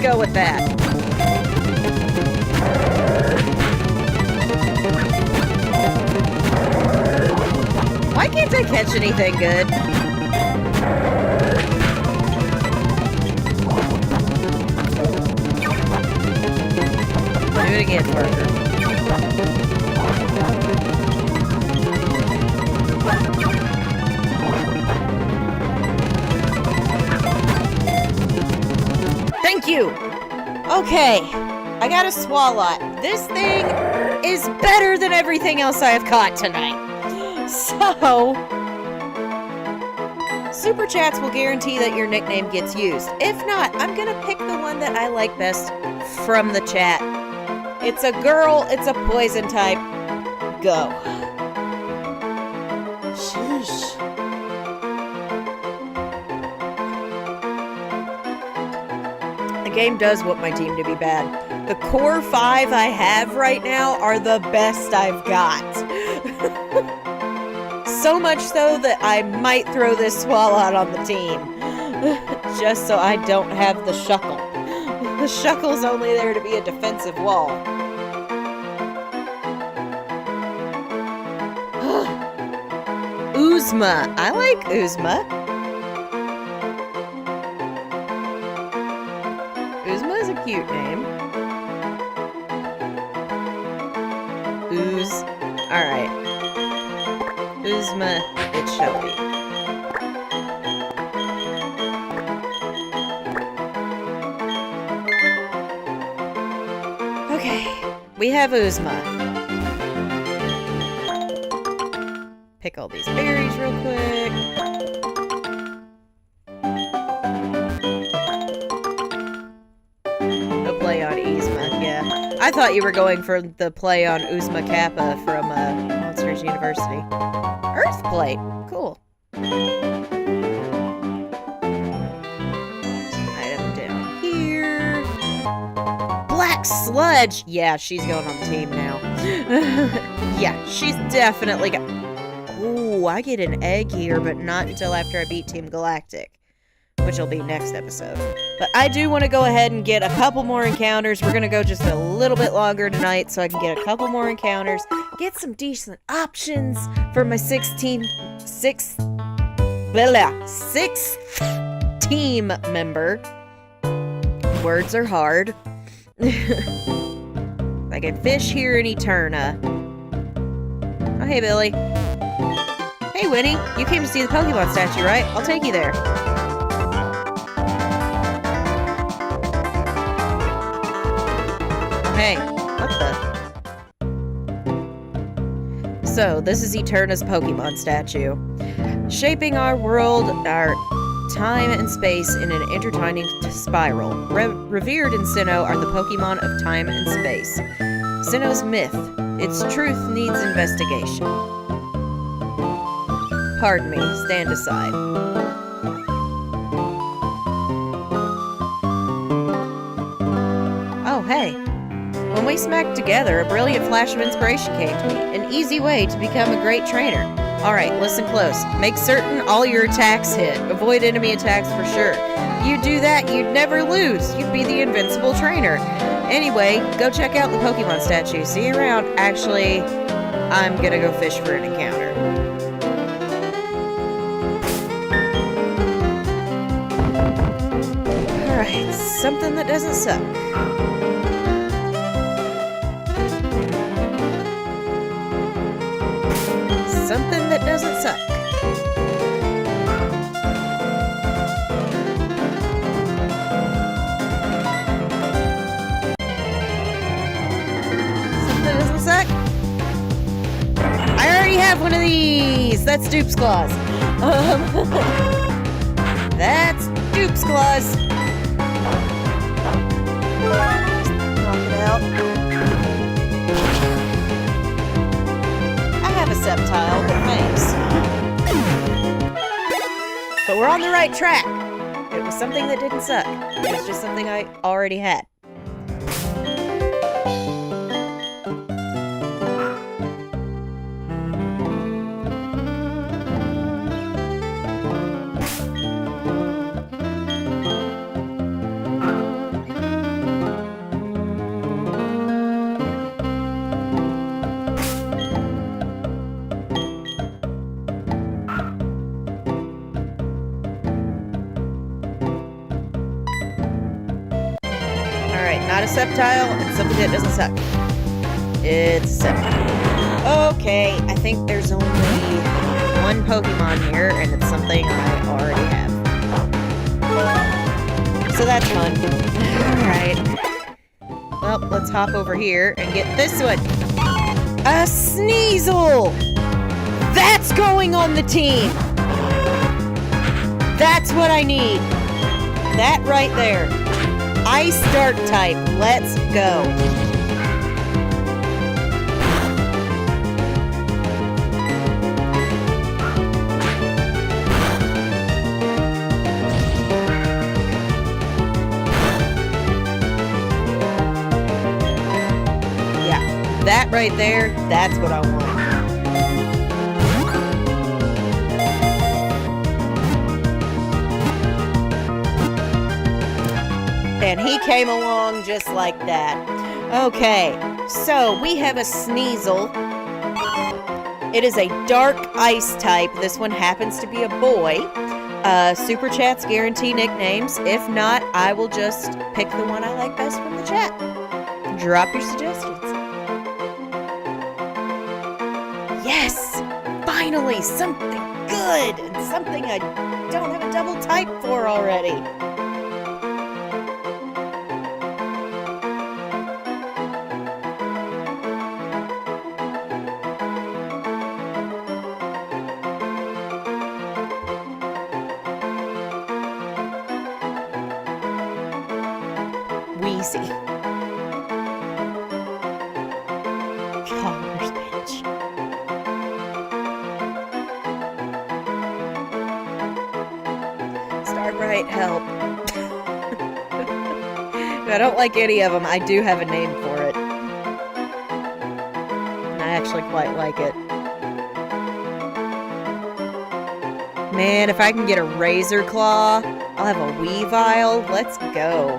go with that. Why can't I catch anything good? Do it again, Parker. Thank you! Okay, I got a Swalot. This thing is better than everything else I have caught tonight. So, Super Chats will guarantee that your nickname gets used. If not, I'm gonna pick the one that I like best from the chat. It's a girl, it's a poison type. Go. Sheesh. The game does want my team to be bad. The core 5 I have right now are the best I've got. So much so that I might throw this Swalot on the team. Just so I don't have the Shuckle. The Shuckle's only there to be a defensive wall. Uzma. I like Uzma. Uzma is a cute name. Ooze. Alright. Uzma, it shall be. Okay, we have Uzma. Pick all these berries real quick. No play on Yzma, yeah. I thought you were going for the play on Uzma Kappa from Monsters University. Earthplate, cool. Item down here. Black Sludge! Yeah, she's going on the team now. Yeah, she's definitely got... Ooh, I get an egg here, but not until after I beat Team Galactic, which will be next episode. But I do want to go ahead and get a couple more encounters. We're going to go just a little bit longer tonight so I can get a couple more encounters, get some decent options for my sixth team member. Words are hard. I can fish here in Eterna. Oh, hey, Billy. Hey, Winnie. You came to see the Pokemon statue, right? I'll take you there. Oh, hey. What the? So, this is Eterna's Pokemon statue. Shaping our world, our time and space in an intertwining spiral. Revered in Sinnoh are the Pokemon of time and space. Sinnoh's myth. Its truth needs investigation. Pardon me, stand aside. Oh, hey. When we smacked together, a brilliant flash of inspiration came to me. An easy way to become a great trainer. Alright, listen close. Make certain all your attacks hit. Avoid enemy attacks for sure. You do that, you'd never lose. You'd be the invincible trainer. Anyway, go check out the Pokemon statue. See you around. Actually, I'm gonna go fish for an encounter. Alright, something that doesn't suck. Something that doesn't suck. Something that doesn't suck? I already have one of these! That's Dupe's Claws. That's Dupe's Claws. Knock it out. I have a Sceptile, but thanks. But we're on the right track. It was something that didn't suck. It was just something I already had. not a Sceptile and something that doesn't suck. It's a Sceptile. Okay, I think there's only one Pokemon here, and it's something I already have. So that's fun. Alright. Well, let's hop over here and get this one. A Sneasel! That's going on the team! That's what I need. That right there. Ice Dark type. Let's go. Yeah, that right there, that's what I want. And he came along just like that. Okay, so we have a Sneasel. It is a dark ice type. This one happens to be a boy. Super Chats guarantee nicknames. If not, I will just pick the one I like best from the chat. Drop your suggestions. Yes! Finally, something good! And something I don't have a double type for already. Wheezy. Collar's bitch. Starbright, help. I don't like any of them. I do have a name for it. And I actually quite like it. Man, if I can get a Razor Claw, I'll have a Weavile. Let's go.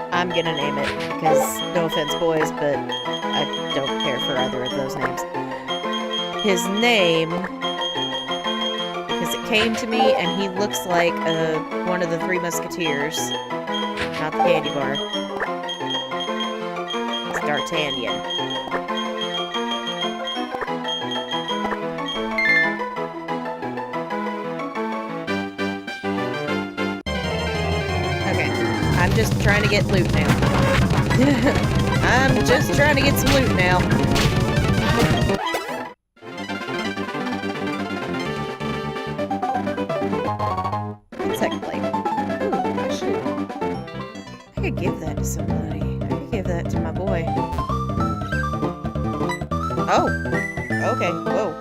I'm gonna name it, because, no offense boys, but I don't care for either of those names. His name, because it came to me and he looks like one of the Three Musketeers, not the candy bar. It's D'Artagnan. I'm just trying to get loot now. I'm just trying to get some loot now. Second plate. Ooh, I could give that to somebody. I could give that to my boy. Oh! Okay, whoa.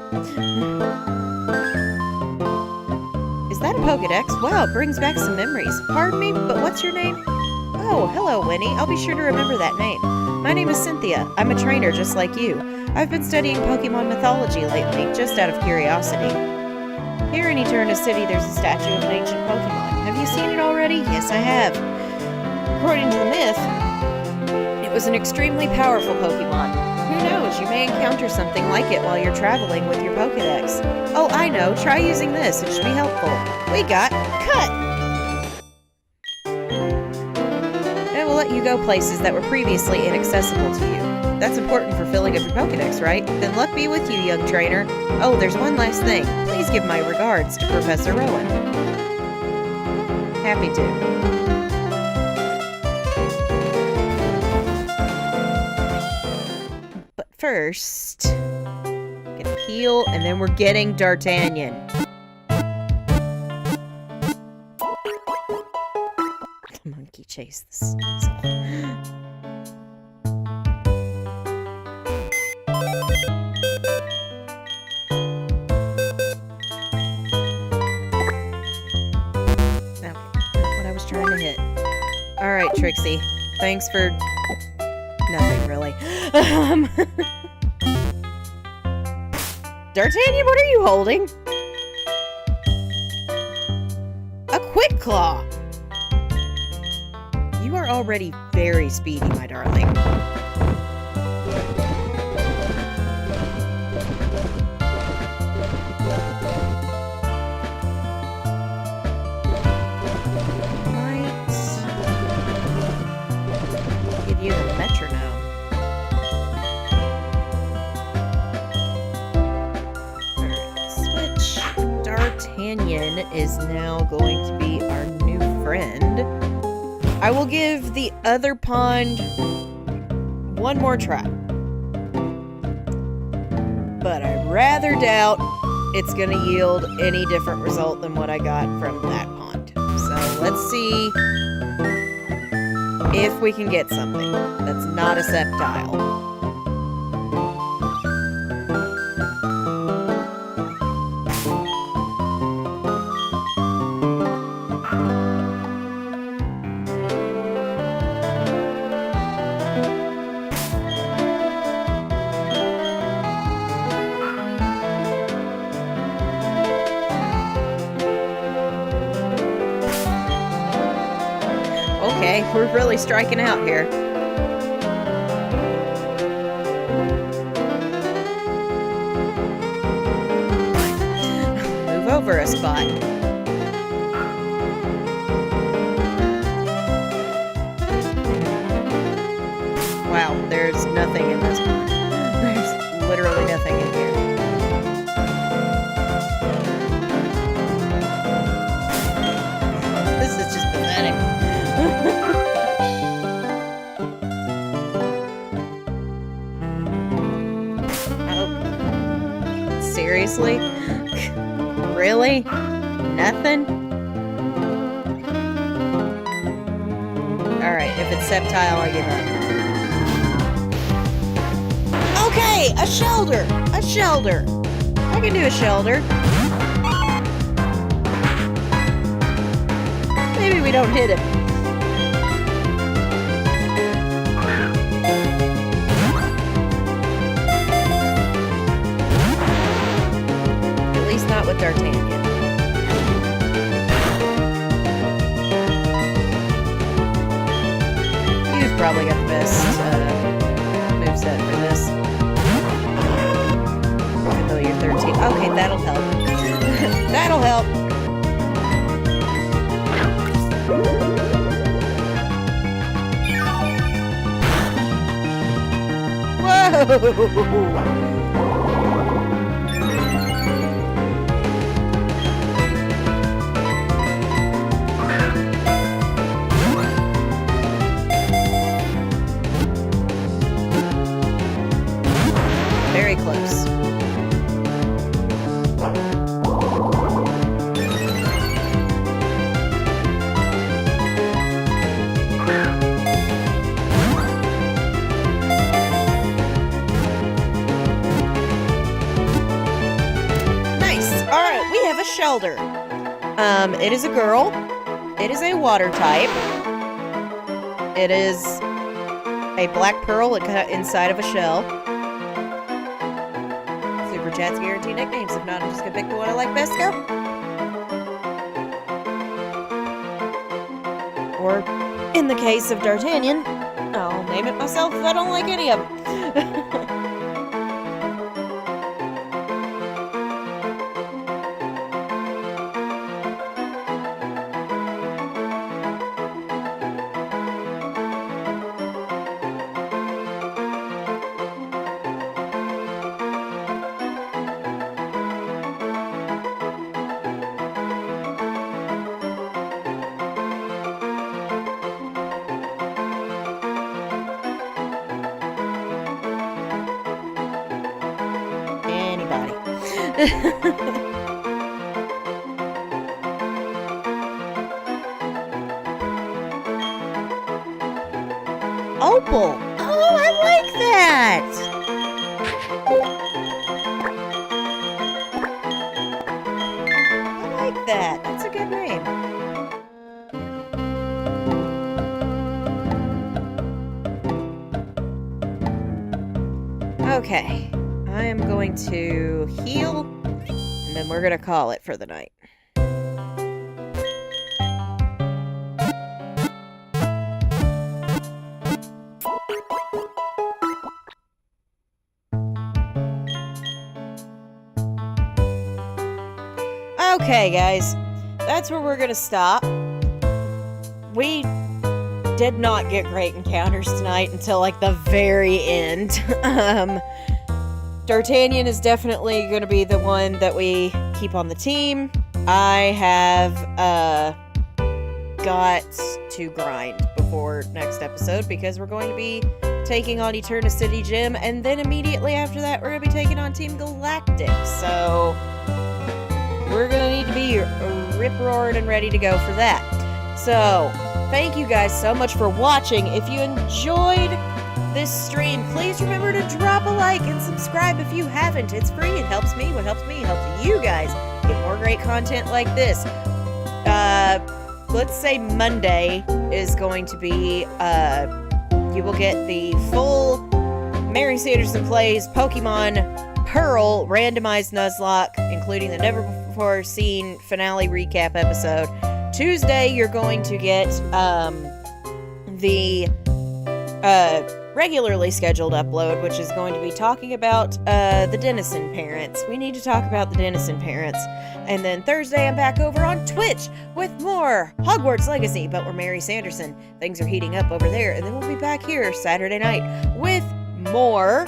Is that a Pokedex? Wow, it brings back some memories. Pardon me, but what's your name? Oh, hello, Winnie. I'll be sure to remember that name. My name is Cynthia. I'm a trainer just like you. I've been studying Pokemon mythology lately, just out of curiosity. Here in Eterna City, there's a statue of an ancient Pokemon. Have you seen it already? Yes, I have. According to the myth, it was an extremely powerful Pokemon. Who knows, you may encounter something like it while you're traveling with your Pokedex. Oh, I know. Try using this. It should be helpful. We got Cut! It will let you go places that were previously inaccessible to you. That's important for filling up your Pokedex, right? Then luck be with you, young trainer. Oh, there's one last thing. Please give my regards to Professor Rowan. Happy to. But first, get a heal, and then we're getting D'Artagnan. Monkey chase the Sneasel. Okay, not what I was trying to hit. Alright, Trixie. Thanks for nothing, really. D'Artagnan, what are you holding? A quick claw. You are already very speedy, my darling. Give you the metronome. Alright, switch. D'Artagnan is now going to be our new friend. I will give the other pond one more try. But I rather doubt it's going to yield any different result than what I got from that pond. So let's see if we can get something that's not a septile. Okay, we're really striking out here. Move over a spot. Wow, there's nothing in this one. There's literally nothing in here. This is just pathetic. Oh. Seriously? Really? Nothing? Alright, if it's septile, I give up. Okay, a shelter! A shelter! I can do a shelter. Maybe we don't hit him. At least not with D'Artagnan. You've probably got the best moveset for this. Even though you're 13. Okay, that'll help. That'll help. Whoa! Very close. Shelter. It is a girl. It is a water type. It is a black pearl inside of a shell. Super Chat's guaranteed nicknames. If not, I'm just gonna pick the one I like best. Go. Or, in the case of D'Artagnan, I'll name it myself if I don't like any of them. Opal. Oh, I like that. I like that. That's a good name. Okay, I am going to heal, and then we're going to call it for the night. Okay, guys, that's where we're going to stop. We did not get great encounters tonight until, like, the very end. D'Artagnan is definitely going to be the one that we keep on the team. I have, got to grind before next episode because we're going to be taking on Eternity Gym, and then immediately after that, we're going to be taking on Team Galactic, so we're going to need to be rip-roared and ready to go for that. So, thank you guys so much for watching. If you enjoyed this stream, please remember to drop a like and subscribe if you haven't. It's free. It helps me. What helps me helps you guys get more great content like this. Let's say Monday is going to be, you will get the full Mary Sanderson Plays Pokemon Pearl Randomized Nuzlocke, including the never-before-seen finale recap episode. Tuesday, you're going to get the regularly scheduled upload, which is going to be talking about the Dennison parents. We need to talk about the Dennison parents. And then Thursday, I'm back over on Twitch with more Hogwarts Legacy, but we're Mary Sanderson. Things are heating up over there. And then we'll be back here Saturday night with more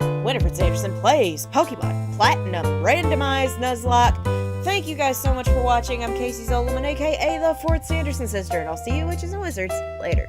Winifred Sanderson Plays Pokemon Platinum Randomized Nuzlocke. Thank you guys so much for watching. I'm Casey Zolomon, aka the 4th Sanderson Sister, and I'll see you witches and wizards later.